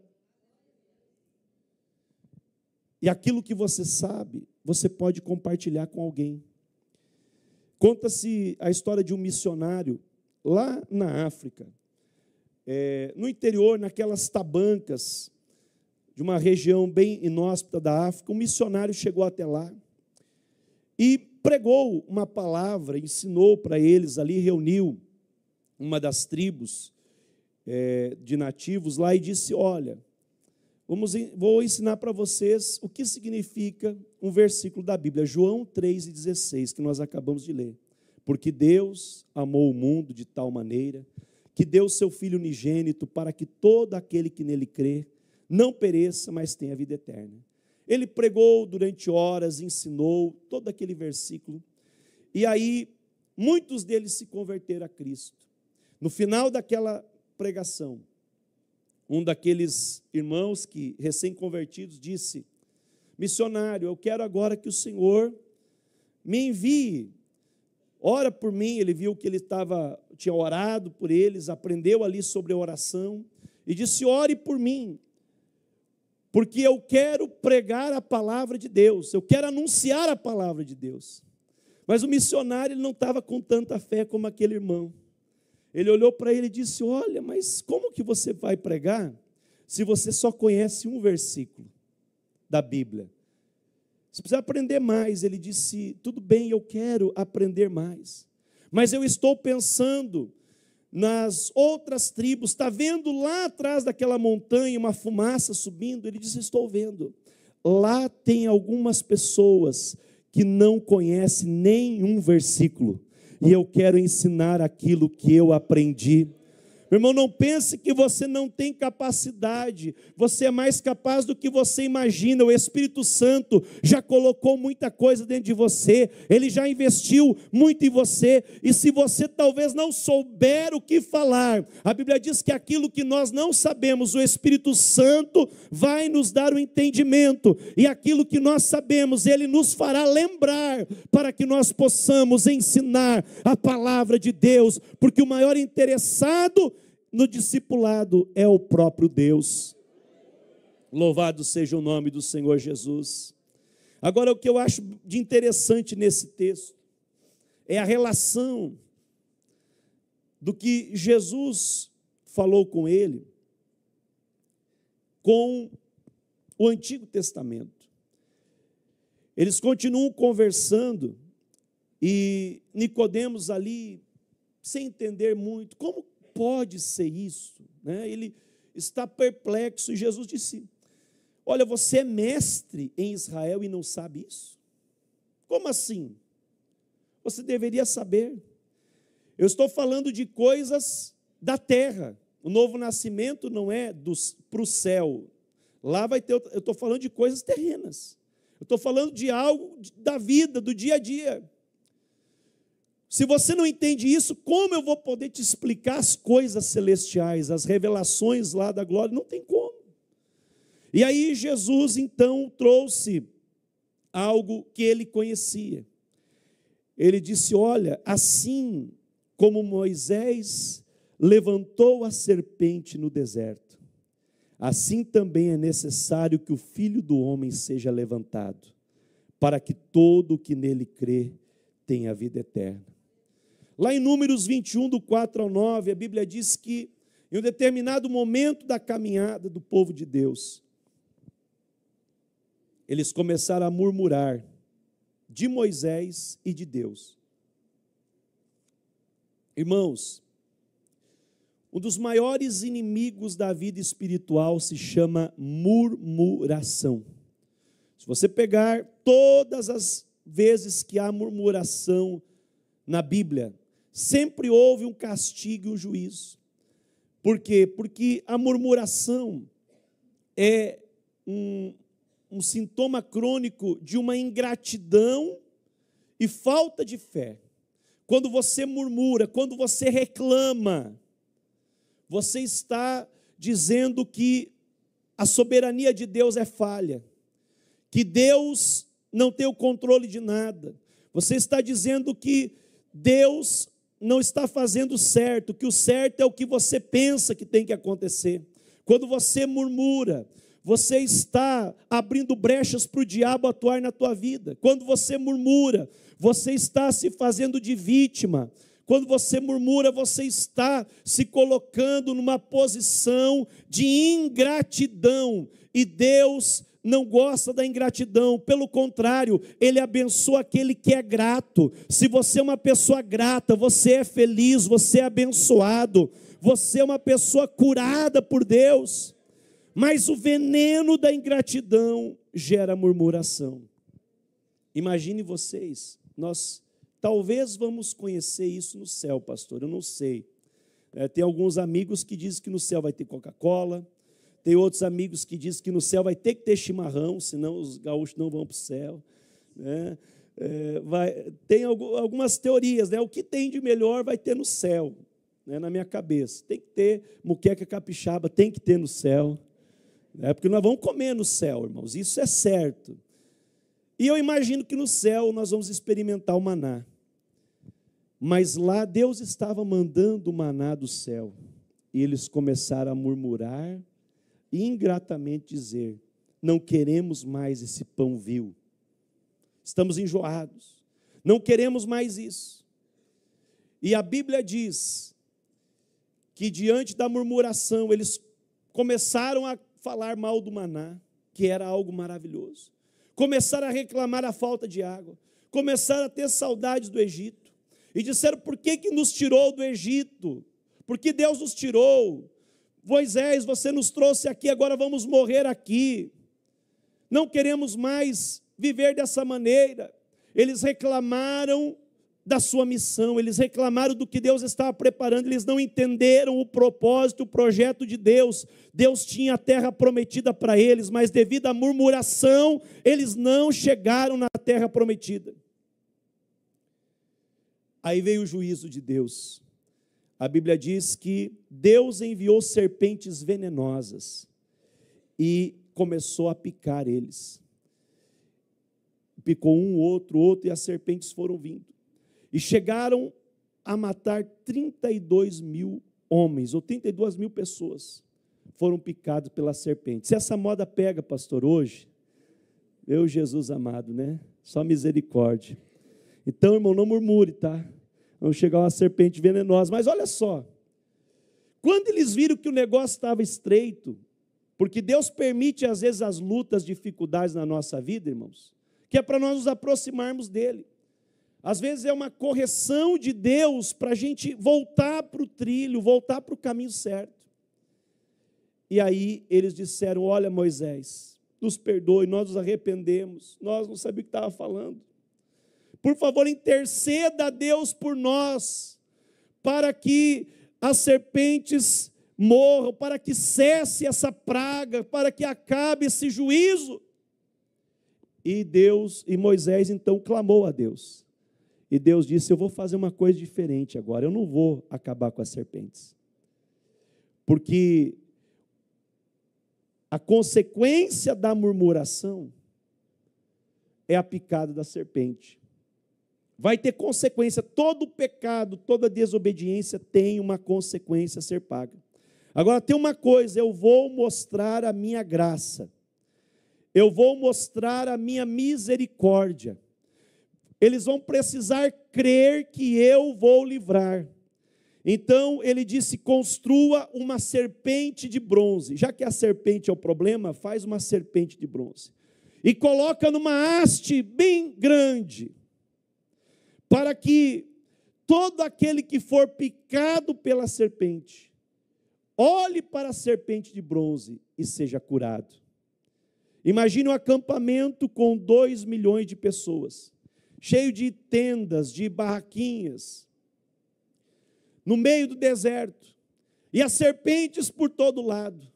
E aquilo que você sabe, você pode compartilhar com alguém. Conta-se a história de um missionário lá na África, no interior, naquelas tabancas de uma região bem inóspita da África. Um missionário chegou até lá e pregou uma palavra, ensinou para eles ali, reuniu uma das tribos de nativos lá e disse, olha, vou ensinar para vocês o que significa um versículo da Bíblia, João 3,16, que nós acabamos de ler. Porque Deus amou o mundo de tal maneira que deu o seu Filho unigênito para que todo aquele que nele crê não pereça, mas tenha vida eterna. Ele pregou durante horas, ensinou todo aquele versículo, e aí muitos deles se converteram a Cristo. No final daquela pregação, um daqueles irmãos que recém-convertidos disse, missionário, eu quero agora que o Senhor me envie, ora por mim. Ele viu que ele tinha orado por eles, aprendeu ali sobre a oração, e disse, ore por mim, porque eu quero pregar a palavra de Deus, eu quero anunciar a palavra de Deus. Mas o missionário ele não estava com tanta fé como aquele irmão. Ele olhou para ele e disse, olha, mas como que você vai pregar se você só conhece um versículo da Bíblia? Você precisa aprender mais. Ele disse, tudo bem, eu quero aprender mais, mas eu estou pensando nas outras tribos. Está vendo lá atrás daquela montanha uma fumaça subindo? Ele disse, estou vendo. Lá tem algumas pessoas que não conhecem nenhum versículo, e eu quero ensinar aquilo que eu aprendi. Meu irmão, não pense que você não tem capacidade, você é mais capaz do que você imagina. O Espírito Santo já colocou muita coisa dentro de você, Ele já investiu muito em você, e se você talvez não souber o que falar, a Bíblia diz que aquilo que nós não sabemos, o Espírito Santo vai nos dar o entendimento, e aquilo que nós sabemos, Ele nos fará lembrar, para que nós possamos ensinar a palavra de Deus, porque o maior interessado no discipulado é o próprio Deus. Louvado seja o nome do Senhor Jesus. Agora, o que eu acho de interessante nesse texto é a relação do que Jesus falou com ele com o Antigo Testamento. Eles continuam conversando e Nicodemos ali, sem entender muito, como pode ser isso? Ele está perplexo, e Jesus disse, olha, você é mestre em Israel e não sabe isso? Como assim? Você deveria saber. Eu estou falando de coisas da terra. O novo nascimento não é para o céu. Lá vai ter, eu estou falando de coisas terrenas. Eu estou falando de algo da vida, do dia a dia. Se você não entende isso, como eu vou poder te explicar as coisas celestiais, as revelações lá da glória? Não tem como. E aí Jesus então trouxe algo que ele conhecia. Ele disse: olha, assim como Moisés levantou a serpente no deserto, assim também é necessário que o Filho do Homem seja levantado, para que todo o que nele crê tenha vida eterna. Lá em Números 21, do 4 ao 9, a Bíblia diz que em um determinado momento da caminhada do povo de Deus, eles começaram a murmurar de Moisés e de Deus. Irmãos, um dos maiores inimigos da vida espiritual se chama murmuração. Se você pegar todas as vezes que há murmuração na Bíblia, sempre houve um castigo e um juízo. Por quê? Porque a murmuração é um sintoma crônico de uma ingratidão e falta de fé. Quando você murmura, quando você reclama, você está dizendo que a soberania de Deus é falha, que Deus não tem o controle de nada. Você está dizendo que Deus não está fazendo certo, que o certo é o que você pensa que tem que acontecer. Quando você murmura, você está abrindo brechas para o diabo atuar na tua vida. Quando você murmura, você está se fazendo de vítima. Quando você murmura, você está se colocando numa posição de ingratidão. E Deus não gosta da ingratidão, pelo contrário, Ele abençoa aquele que é grato. Se você é uma pessoa grata, você é feliz, você é abençoado, você é uma pessoa curada por Deus. Mas o veneno da ingratidão gera murmuração. Imagine vocês, nós talvez vamos conhecer isso no céu, pastor, eu não sei. Tem alguns amigos que dizem que no céu vai ter Coca-Cola, tem outros amigos que dizem que no céu vai ter que ter chimarrão, senão os gaúchos não vão para o céu. Tem algumas teorias, né? O que tem de melhor vai ter no céu, né? Na minha cabeça. Tem que ter muqueca capixaba, tem que ter no céu. Porque nós vamos comer no céu, irmãos, isso é certo. E eu imagino que no céu nós vamos experimentar o maná. Mas lá Deus estava mandando o maná do céu. E eles começaram a murmurar e ingratamente dizer: não queremos mais esse pão vil. Estamos enjoados. Não queremos mais isso. E a Bíblia diz que diante da murmuração eles começaram a falar mal do maná, que era algo maravilhoso. Começaram a reclamar a falta de água. Começaram a ter saudades do Egito. E disseram: por que nos tirou do Egito? Por que Deus nos tirou? Moisés, você nos trouxe aqui, agora vamos morrer aqui. Não queremos mais viver dessa maneira. Eles reclamaram da sua missão, eles reclamaram do que Deus estava preparando, eles não entenderam o propósito, o projeto de Deus. Deus tinha a terra prometida para eles, mas devido à murmuração, eles não chegaram na terra prometida. Aí veio o juízo de Deus. A Bíblia diz que Deus enviou serpentes venenosas e começou a picar eles. Picou um, outro, e as serpentes foram vindo. E chegaram a matar 32 mil homens, ou 32 mil pessoas foram picados pelas serpentes. Se essa moda pega, pastor, hoje, meu Jesus amado, né? Só misericórdia. Então, irmão, não murmure, tá? Vamos chegar uma serpente venenosa. Mas olha só, quando eles viram que o negócio estava estreito, porque Deus permite às vezes as lutas, dificuldades na nossa vida, irmãos, que é para nós nos aproximarmos dele. Às vezes é uma correção de Deus para a gente voltar para o trilho, voltar para o caminho certo. E aí eles disseram: olha, Moisés, nos perdoe, nós nos arrependemos, nós não sabíamos o que estava falando. Por favor, interceda a Deus por nós, para que as serpentes morram, para que cesse essa praga, para que acabe esse juízo. E Moisés então clamou a Deus. E Deus disse: eu vou fazer uma coisa diferente agora, eu não vou acabar com as serpentes. Porque A consequência da murmuração é a picada da serpente. Vai ter consequência. Todo pecado, toda desobediência tem uma consequência a ser paga. Agora tem uma coisa, eu vou mostrar a minha graça. Eu vou mostrar a minha misericórdia. Eles vão precisar crer que eu vou livrar. Então ele disse: construa uma serpente de bronze. Já que a serpente é o problema, faz uma serpente de bronze. E coloca numa haste bem grande, para que todo aquele que for picado pela serpente, olhe para a serpente de bronze e seja curado. Imagine um acampamento com 2 milhões de pessoas, cheio de tendas, de barraquinhas, no meio do deserto, e as serpentes por todo lado.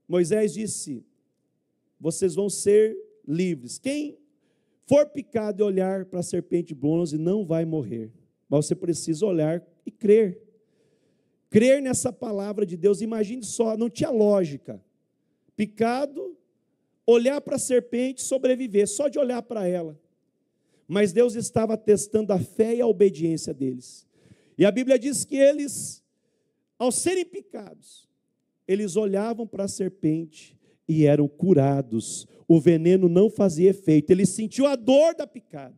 Moisés disse: vocês vão ser livres. Quem for picado e olhar para a serpente de bronze não vai morrer. Mas você precisa olhar e crer. Crer nessa palavra de Deus. Imagine só, não tinha lógica. Picado, olhar para a serpente, sobreviver, só de olhar para ela. Mas Deus estava testando a fé e a obediência deles. E a Bíblia diz que eles, ao serem picados, eles olhavam para a serpente e eram curados. O veneno não fazia efeito. Ele sentiu a dor da picada.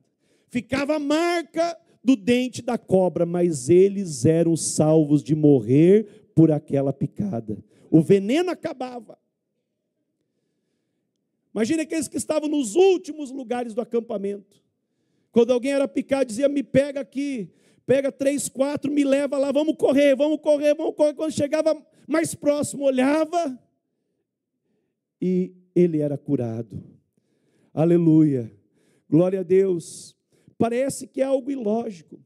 Ficava a marca do dente da cobra, mas eles eram salvos de morrer por aquela picada. O veneno acabava. Imagina aqueles que estavam nos últimos lugares do acampamento. Quando alguém era picado, dizia: me pega aqui, pega 3, 4, me leva lá, vamos correr, vamos correr, vamos correr. Quando chegava mais próximo, olhava e ele era curado. Aleluia, glória a Deus. Parece que é algo ilógico,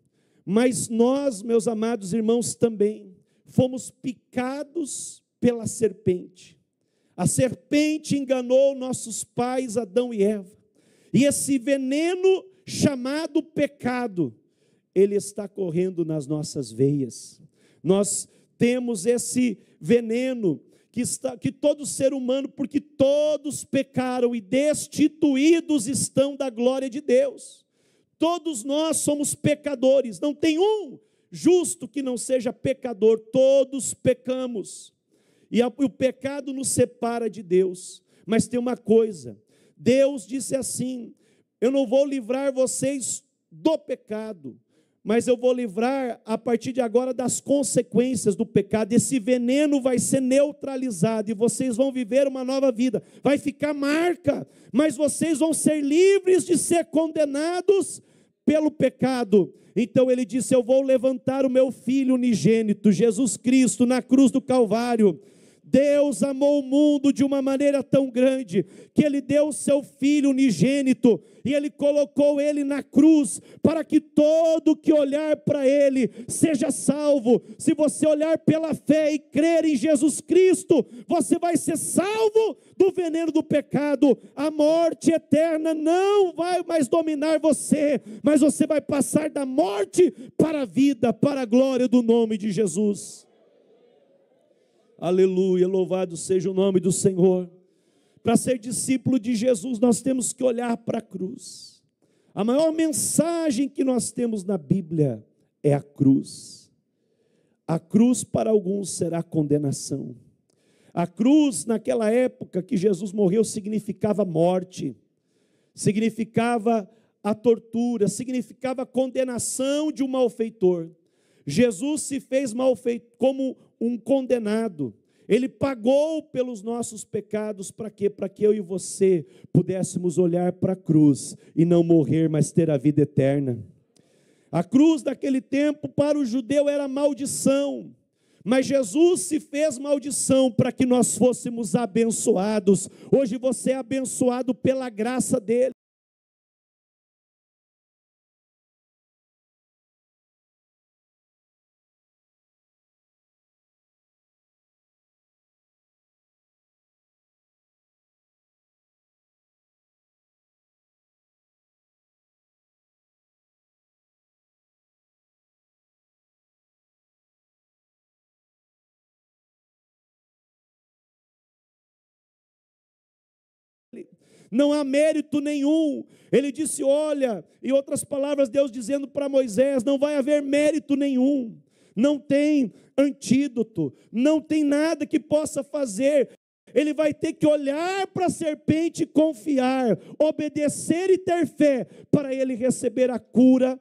mas nós, meus amados irmãos, também fomos picados pela serpente. A serpente enganou nossos pais, Adão e Eva. E esse veneno chamado pecado, ele está correndo nas nossas veias. Nós temos esse veneno que todo ser humano, porque todos pecaram e destituídos estão da glória de Deus. Todos nós somos pecadores, não tem um justo que não seja pecador, todos pecamos. E o pecado nos separa de Deus. Mas tem uma coisa, Deus disse assim: eu não vou livrar vocês do pecado, mas eu vou livrar a partir de agora das consequências do pecado. Esse veneno vai ser neutralizado e vocês vão viver uma nova vida. Vai ficar marca, mas vocês vão ser livres de ser condenados pelo pecado. Então ele disse: eu vou levantar o meu filho unigênito, Jesus Cristo, na cruz do Calvário. Deus amou o mundo de uma maneira tão grande, que Ele deu o seu Filho unigênito, e Ele colocou Ele na cruz, para que todo que olhar para Ele, seja salvo. Se você olhar pela fé e crer em Jesus Cristo, você vai ser salvo do veneno do pecado. A morte eterna não vai mais dominar você, mas você vai passar da morte para a vida, para a glória do nome de Jesus. Aleluia, louvado seja o nome do Senhor. Para ser discípulo de Jesus, nós temos que olhar para a cruz. A maior mensagem que nós temos na Bíblia é a cruz. A cruz para alguns será condenação. A cruz, naquela época que Jesus morreu, significava morte, significava a tortura, significava a condenação de um malfeitor. Jesus se fez malfeitor como um condenado. Ele pagou pelos nossos pecados. Para quê? Para que eu e você pudéssemos olhar para a cruz e não morrer, mas ter a vida eterna. A cruz daquele tempo para o judeu era maldição, mas Jesus se fez maldição para que nós fôssemos abençoados. Hoje você é abençoado pela graça dele. Não há mérito nenhum. Ele disse, olha, em outras palavras, Deus dizendo para Moisés, não vai haver mérito nenhum. Não tem antídoto, não tem nada que possa fazer. Ele vai ter que olhar para a serpente e confiar, obedecer e ter fé, para ele receber a cura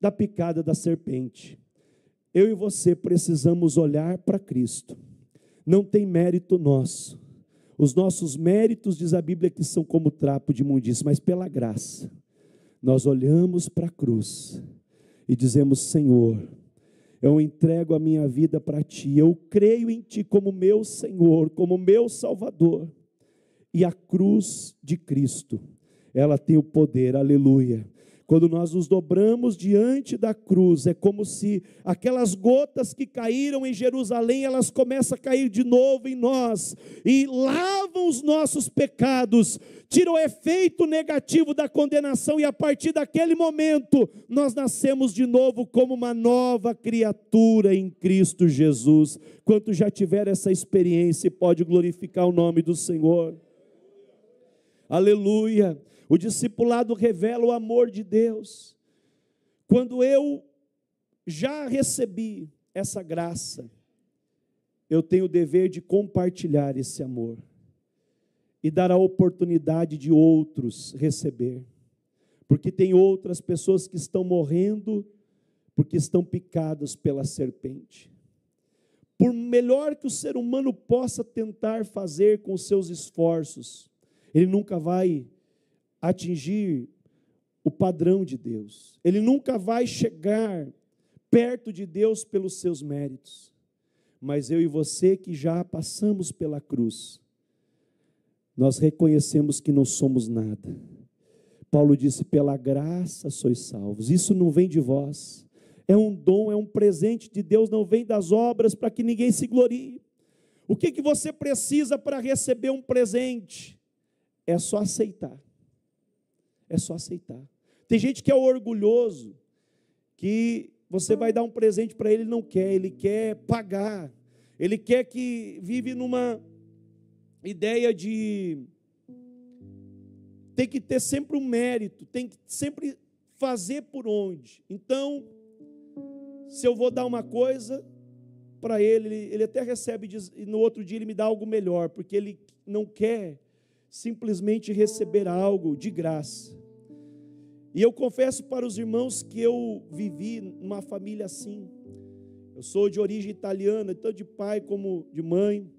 da picada da serpente. Eu e você precisamos olhar para Cristo. Não tem mérito nosso. Os nossos méritos, diz a Bíblia, que são como trapo de imundícia, mas pela graça, nós olhamos para a cruz e dizemos, Senhor, eu entrego a minha vida para Ti, eu creio em Ti como meu Senhor, como meu Salvador. E a cruz de Cristo, ela tem o poder, aleluia. Quando nós nos dobramos diante da cruz, é como se aquelas gotas que caíram em Jerusalém, elas começam a cair de novo em nós, e lavam os nossos pecados, tiram o efeito negativo da condenação, e a partir daquele momento, nós nascemos de novo como uma nova criatura em Cristo Jesus. Quanto já tiver essa experiência, pode glorificar o nome do Senhor. Aleluia. O discipulado revela o amor de Deus. Quando eu já recebi essa graça, eu tenho o dever de compartilhar esse amor e dar a oportunidade de outros receber, porque tem outras pessoas que estão morrendo porque estão picadas pela serpente. Por melhor que o ser humano possa tentar fazer com seus esforços, ele nunca vai atingir o padrão de Deus. Ele nunca vai chegar perto de Deus pelos seus méritos. Mas eu e você que já passamos pela cruz, nós reconhecemos que não somos nada. Paulo disse, pela graça sois salvos. Isso não vem de vós. É um dom, é um presente de Deus, não vem das obras para que ninguém se glorie. O que você precisa para receber um presente? É só aceitar. É só aceitar. Tem gente que é orgulhoso, que você vai dar um presente para ele, não quer, ele quer pagar, ele quer que vive numa ideia de tem que ter sempre um mérito, tem que sempre fazer por onde. Então, se eu vou dar uma coisa para ele até recebe, e no outro dia ele me dá algo melhor, porque ele não quer simplesmente receber algo de graça. E eu confesso para os irmãos que eu vivi numa família assim. Eu sou de origem italiana, tanto de pai como de mãe.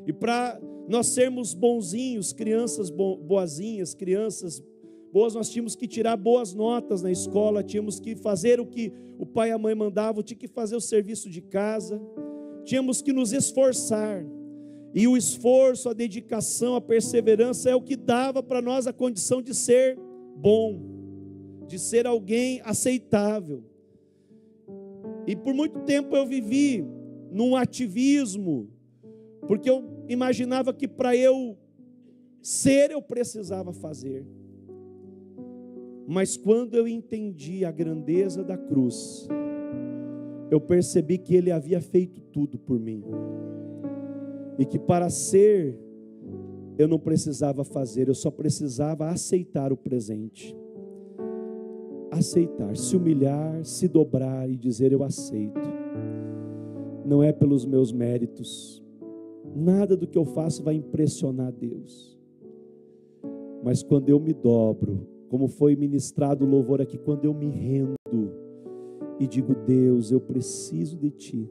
E para nós sermos bonzinhos, crianças boazinhas, crianças boas, nós tínhamos que tirar boas notas na escola, tínhamos que fazer o que o pai e a mãe mandavam, tinha que fazer o serviço de casa, tínhamos que nos esforçar. E o esforço, a dedicação, a perseverança é o que dava para nós a condição de ser bom, de ser alguém aceitável. E por muito tempo eu vivi num ativismo, porque eu imaginava que para eu ser, eu precisava fazer. Mas quando eu entendi a grandeza da cruz, eu percebi que Ele havia feito tudo por mim. E que para ser, eu não precisava fazer, eu só precisava aceitar o presente. Aceitar, se humilhar, se dobrar e dizer eu aceito. Não é pelos meus méritos, nada do que eu faço vai impressionar Deus. Mas quando eu me dobro, como foi ministrado o louvor aqui, quando eu me rendo e digo Deus, eu preciso de Ti,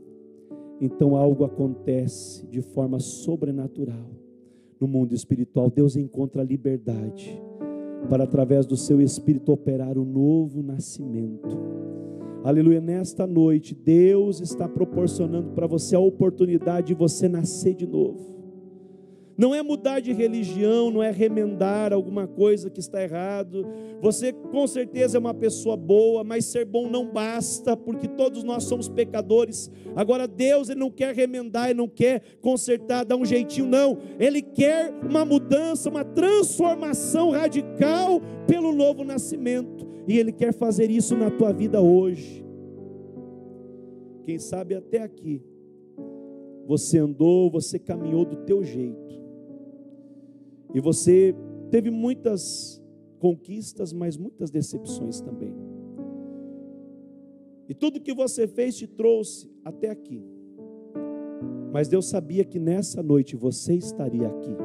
então algo acontece de forma sobrenatural no mundo espiritual. Deus encontra liberdade para, através do seu Espírito, operar um novo nascimento. Aleluia, nesta noite, Deus está proporcionando para você a oportunidade de você nascer de novo. Não é mudar de religião, não é remendar alguma coisa que está errado. Você com certeza é uma pessoa boa, mas ser bom não basta, porque todos nós somos pecadores. Agora Deus, Ele não quer remendar, Ele não quer consertar, dar um jeitinho, não. Ele quer uma mudança, uma transformação radical pelo novo nascimento. E Ele quer fazer isso na tua vida hoje. Quem sabe até aqui você andou, você caminhou do teu jeito. E você teve muitas conquistas, mas muitas decepções também. E tudo que você fez te trouxe até aqui. Mas Deus sabia que nessa noite você estaria aqui.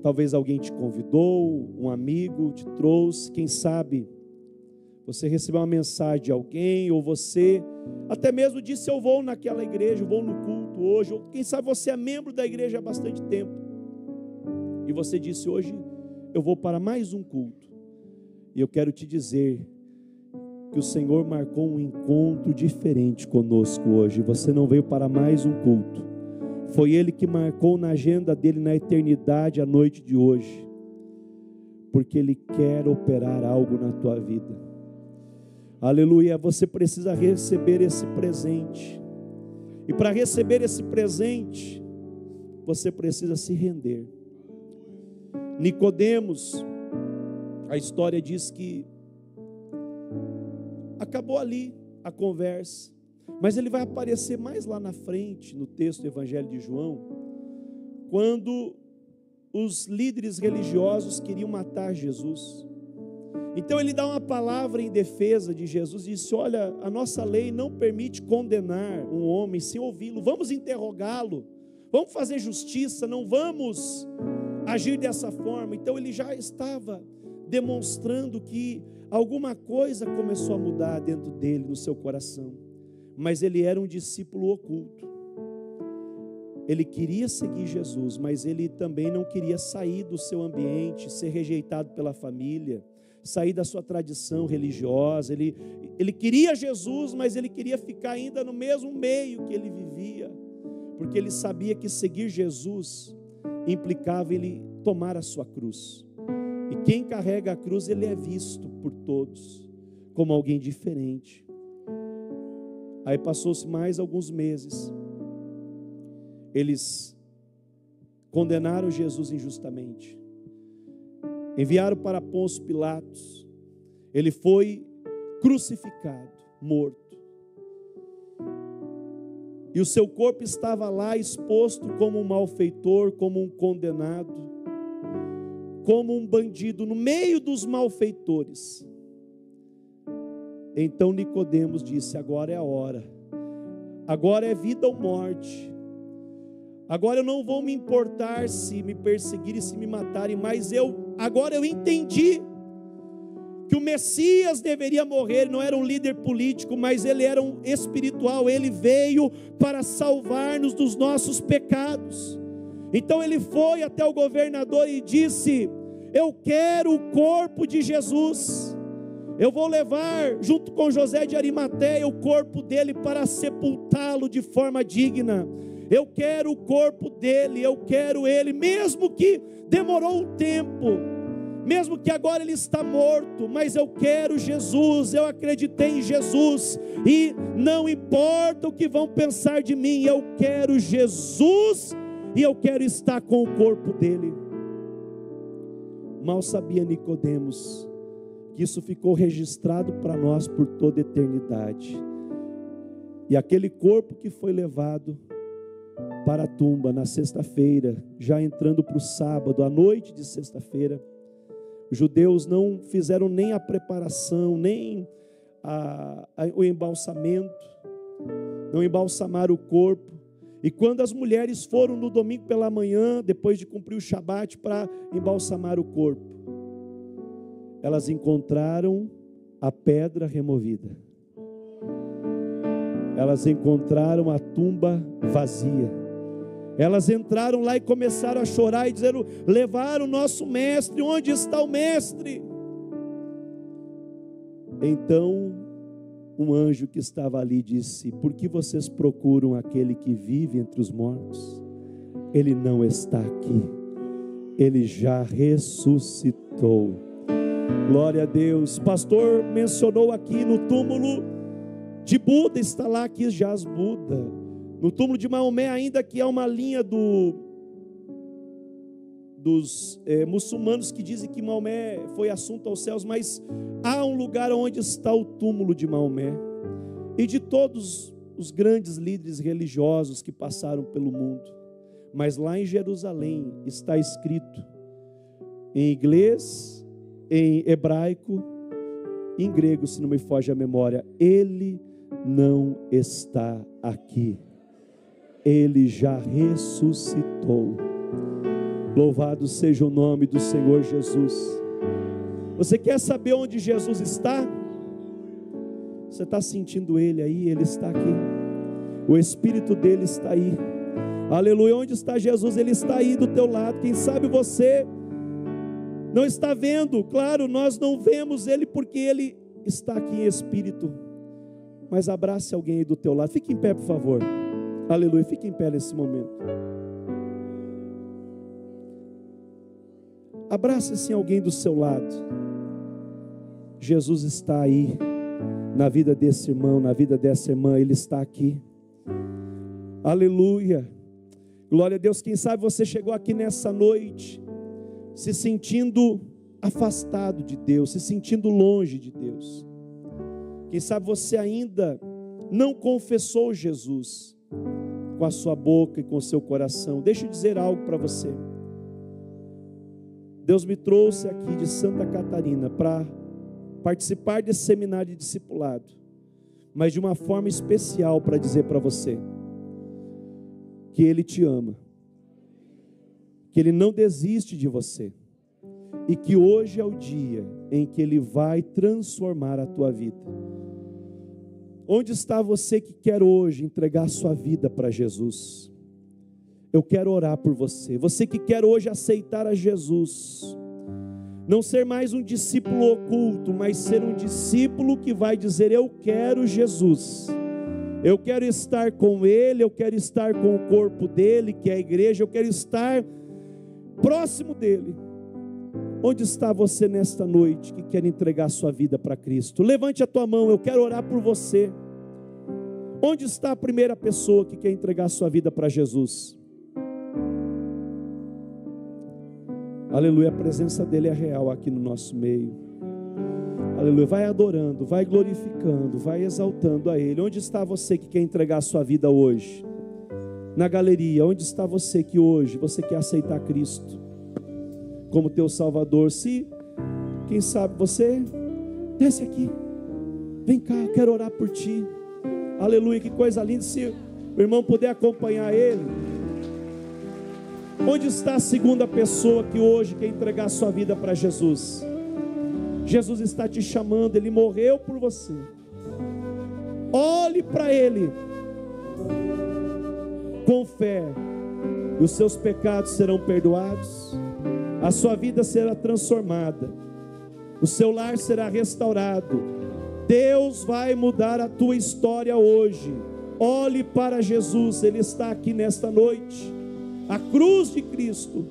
Talvez alguém te convidou, um amigo te trouxe, quem sabe você recebeu uma mensagem de alguém, ou você até mesmo disse: eu vou naquela igreja, eu vou no culto hoje, ou quem sabe você é membro da igreja há bastante tempo, e você disse: hoje eu vou para mais um culto. E eu quero te dizer que o Senhor marcou um encontro diferente conosco hoje. Você não veio para mais um culto, foi Ele que marcou na agenda dele na eternidade a noite de hoje, porque Ele quer operar algo na tua vida. Aleluia. Você precisa receber esse presente, e para receber esse presente você precisa se render. Nicodemos, a história diz que acabou ali a conversa, mas ele vai aparecer mais lá na frente no texto do Evangelho de João, quando os líderes religiosos queriam matar Jesus. Então ele dá uma palavra em defesa de Jesus e disse: olha, a nossa lei não permite condenar um homem sem ouvi-lo, vamos interrogá-lo, vamos fazer justiça, não vamos agir dessa forma. Então ele já estava demonstrando que alguma coisa começou a mudar dentro dele, no seu coração. Mas ele era um discípulo oculto. Ele queria seguir Jesus, mas ele também não queria sair do seu ambiente, ser rejeitado pela família, sair da sua tradição religiosa. Ele queria Jesus, mas ele queria ficar ainda no mesmo meio que ele vivia, porque ele sabia que seguir Jesus implicava ele tomar a sua cruz. E quem carrega a cruz, ele é visto por todos como alguém diferente. Aí passou-se mais alguns meses. Eles condenaram Jesus injustamente. Enviaram para Pôncio Pilatos. Ele foi crucificado, morto. E o seu corpo estava lá exposto como um malfeitor, como um condenado, como um bandido no meio dos malfeitores. Então Nicodemos disse: agora é a hora, agora é vida ou morte. Agora eu não vou me importar se me perseguirem, se me matarem, mas agora eu entendi que o Messias deveria morrer. Ele não era um líder político, mas ele era um espiritual. Ele veio para salvar-nos dos nossos pecados. Então ele foi até o governador e disse: eu quero o corpo de Jesus. Eu vou levar, junto com José de Arimateia, o corpo dele para sepultá-lo de forma digna. Eu quero o corpo dele, eu quero ele, mesmo que demorou um tempo, mesmo que agora ele está morto, mas eu quero Jesus. Eu acreditei em Jesus, e não importa o que vão pensar de mim, eu quero Jesus, e eu quero estar com o corpo dele. Mal sabia Nicodemos que isso ficou registrado para nós por toda a eternidade. E aquele corpo que foi levado para a tumba na sexta-feira, já entrando para o sábado, à noite de sexta-feira, os judeus não fizeram nem a preparação, nem o embalsamento, não embalsamaram o corpo. E quando as mulheres foram no domingo pela manhã, depois de cumprir o Shabat, para embalsamar o corpo, elas encontraram a pedra removida. Elas encontraram a tumba vazia. Elas entraram lá e começaram a chorar e dizeram: levaram o nosso mestre, onde está o mestre? Então um anjo que estava ali disse: por que vocês procuram aquele que vive entre os mortos? Ele não está aqui, ele já ressuscitou. Glória a Deus. O pastor mencionou aqui no túmulo de Buda, está lá que jaz Buda. No túmulo de Maomé, ainda que é uma linha dos muçulmanos que dizem que Maomé foi assunto aos céus, mas há um lugar onde está o túmulo de Maomé e de todos os grandes líderes religiosos que passaram pelo mundo. Mas lá em Jerusalém está escrito, em inglês, em hebraico, em grego, se não me foge a memória, Ele não está aqui. Ele já ressuscitou. Louvado seja o nome do Senhor Jesus. Você quer saber onde Jesus está? Você está sentindo Ele aí? Ele está aqui. O Espírito dele está aí. Aleluia. Onde está Jesus? Ele está aí do teu lado. Quem sabe você não está vendo. Claro, nós não vemos Ele porque Ele está aqui em Espírito. Mas abrace alguém aí do teu lado. Fique em pé, por favor. Aleluia. Fique em pé nesse momento. Abrace assim alguém do seu lado. Jesus está aí. Na vida desse irmão, na vida dessa irmã, Ele está aqui. Aleluia. Glória a Deus. Quem sabe você chegou aqui nessa noite se sentindo afastado de Deus, se sentindo longe de Deus. Quem sabe você ainda não confessou Jesus com a sua boca e com o seu coração. Deixa eu dizer algo para você. Deus me trouxe aqui de Santa Catarina para participar desse seminário de discipulado, mas de uma forma especial para dizer para você que Ele te ama, que Ele não desiste de você e que hoje é o dia em que Ele vai transformar a tua vida. Onde está você que quer hoje entregar a sua vida para Jesus? Eu quero orar por você. Você que quer hoje aceitar a Jesus, não ser mais um discípulo oculto, mas ser um discípulo que vai dizer: eu quero Jesus, eu quero estar com Ele, eu quero estar com o corpo dEle, que é a igreja, eu quero estar próximo dEle. Onde está você nesta noite que quer entregar sua vida para Cristo? Levante a tua mão, eu quero orar por você. Onde está a primeira pessoa que quer entregar sua vida para Jesus? Aleluia, a presença dEle é real aqui no nosso meio. Aleluia, vai adorando, vai glorificando, vai exaltando a Ele. Onde está você que quer entregar a sua vida hoje? Na galeria, onde está você que hoje você quer aceitar Cristo como teu Salvador? Se, quem sabe você, desce aqui, vem cá, eu quero orar por ti. Aleluia, que coisa linda. Se o irmão puder acompanhar ele. Onde está a segunda pessoa que hoje quer entregar sua vida para Jesus? Jesus está te chamando, Ele morreu por você. Olhe para Ele com fé, e os seus pecados serão perdoados, a sua vida será transformada, o seu lar será restaurado. Deus vai mudar a tua história hoje. Olhe para Jesus, Ele está aqui nesta noite. A cruz de Cristo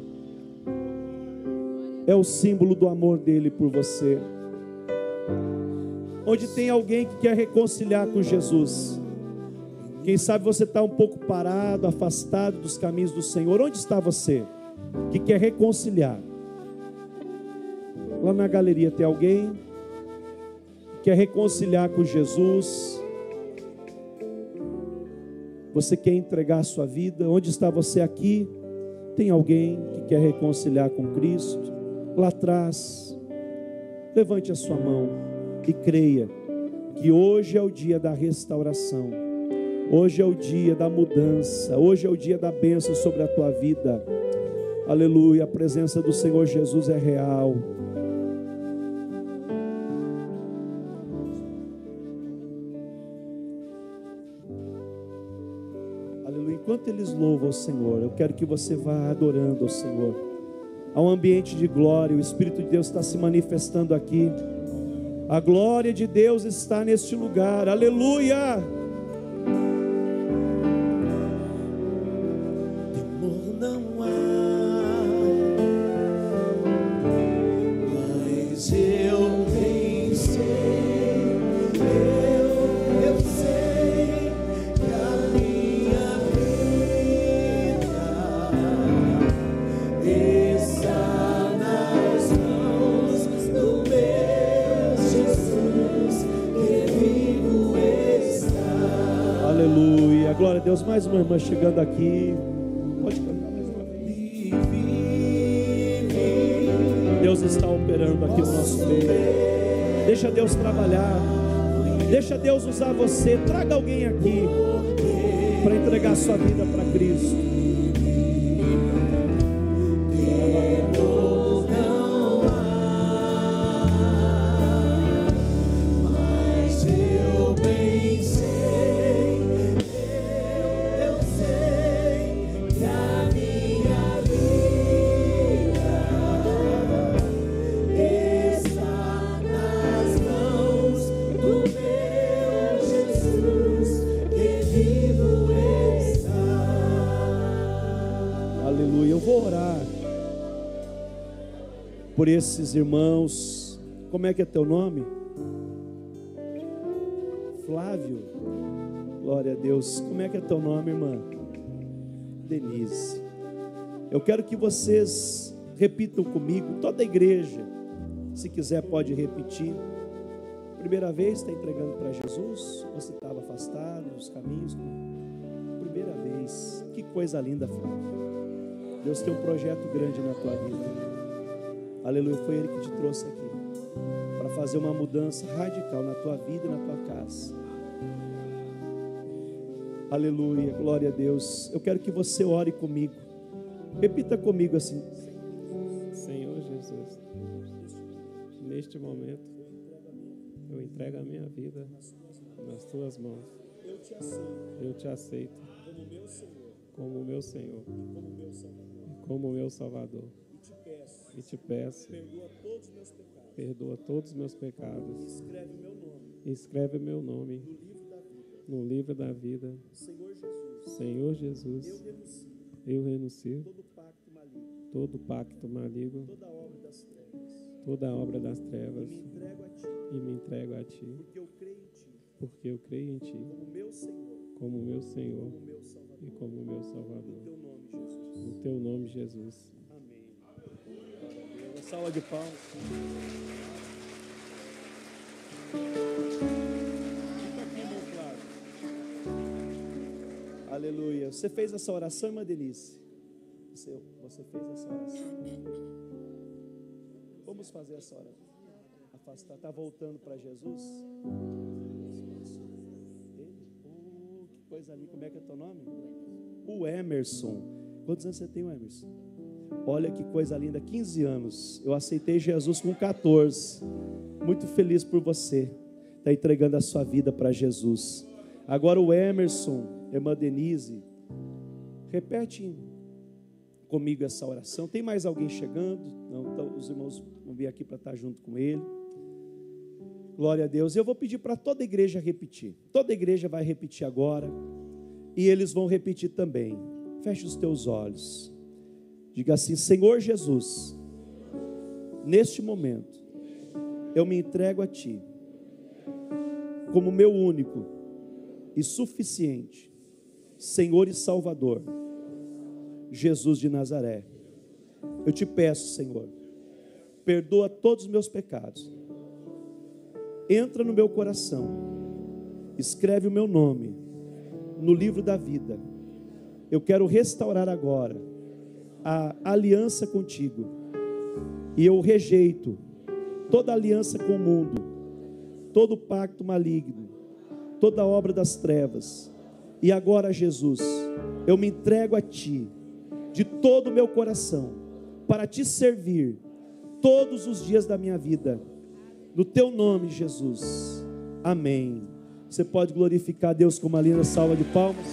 é o símbolo do amor dele por você. Onde tem alguém que quer reconciliar com Jesus, quem sabe você está um pouco parado, afastado dos caminhos do Senhor. Onde está você que quer reconciliar? Lá na galeria tem alguém que quer reconciliar com Jesus. Você quer entregar a sua vida? Onde está você aqui? Tem alguém que quer reconciliar com Cristo? Lá atrás, levante a sua mão e creia que hoje é o dia da restauração, hoje é o dia da mudança, hoje é o dia da bênção sobre a tua vida. Aleluia, a presença do Senhor Jesus é real. Enquanto eles louvam ao Senhor, eu quero que você vá adorando ao Senhor. Há um ambiente de glória, o Espírito de Deus está se manifestando aqui. A glória de Deus está neste lugar, aleluia! Temor não há, mas eu venci. Eu sei que a minha está nas mãos do meu Jesus, que vivo está. Aleluia, glória a Deus. Mais uma irmã chegando aqui. Pode cantar. Deus está operando aqui no nosso meio. Deixa Deus trabalhar. Deixa Deus usar você. Traga alguém aqui para entregar sua vida para Cristo. Por esses irmãos. Como é que é teu nome? Flávio. Glória a Deus. Como é que é teu nome, irmã? Denise. Eu quero que vocês repitam comigo, toda a igreja. Se quiser pode repetir. Primeira vez está entregando para Jesus? Ou você estava afastado dos caminhos? Primeira vez. Que coisa linda, Flávio. Deus tem um projeto grande na tua vida. Aleluia, foi Ele que te trouxe aqui para fazer uma mudança radical na tua vida e na tua casa. Aleluia, glória a Deus. Eu quero que você ore comigo. Repita comigo assim: Senhor Jesus, neste momento eu entrego a minha vida nas tuas mãos. Eu te aceito como meu Senhor e como meu Salvador. E te peço, perdoa todos os meus pecados. Escreve meu nome no livro da vida. Senhor Jesus, eu renuncio todo pacto maligno, toda obra das trevas, e me entrego a Ti, porque eu creio em Ti, como meu Senhor e como meu Salvador. No Teu nome, Jesus. Salva de palmas. Fica aqui, irmão Flávio. Aleluia. Você fez essa oração, irmã Denise? Você fez essa oração? Vamos fazer essa oração. Afastar. Está voltando para Jesus? Que coisa ali. Como é que é teu nome? O Emerson. Quantos anos você tem, Emerson? Olha que coisa linda, 15 anos. Eu aceitei Jesus com 14. Muito feliz por você. Está entregando a sua vida para Jesus. Agora o Emerson, irmã Denise, repete comigo essa oração. Tem mais alguém chegando? Não, então os irmãos vão vir aqui para estar junto com ele. Glória a Deus. Eu vou pedir para toda a igreja repetir. Toda a igreja vai repetir agora. E eles vão repetir também. Feche os teus olhos. Diga assim: Senhor Jesus, neste momento, eu me entrego a Ti, como meu único e suficiente Senhor e Salvador, Jesus de Nazaré. Eu te peço, Senhor, perdoa todos os meus pecados, entra no meu coração, escreve o meu nome no livro da vida. Eu quero restaurar agora a aliança contigo, e eu rejeito toda aliança com o mundo, todo pacto maligno, toda obra das trevas. E agora, Jesus, eu me entrego a Ti de todo o meu coração, para Te servir todos os dias da minha vida, no Teu nome, Jesus, amém. Você pode glorificar a Deus com uma linda salva de palmas?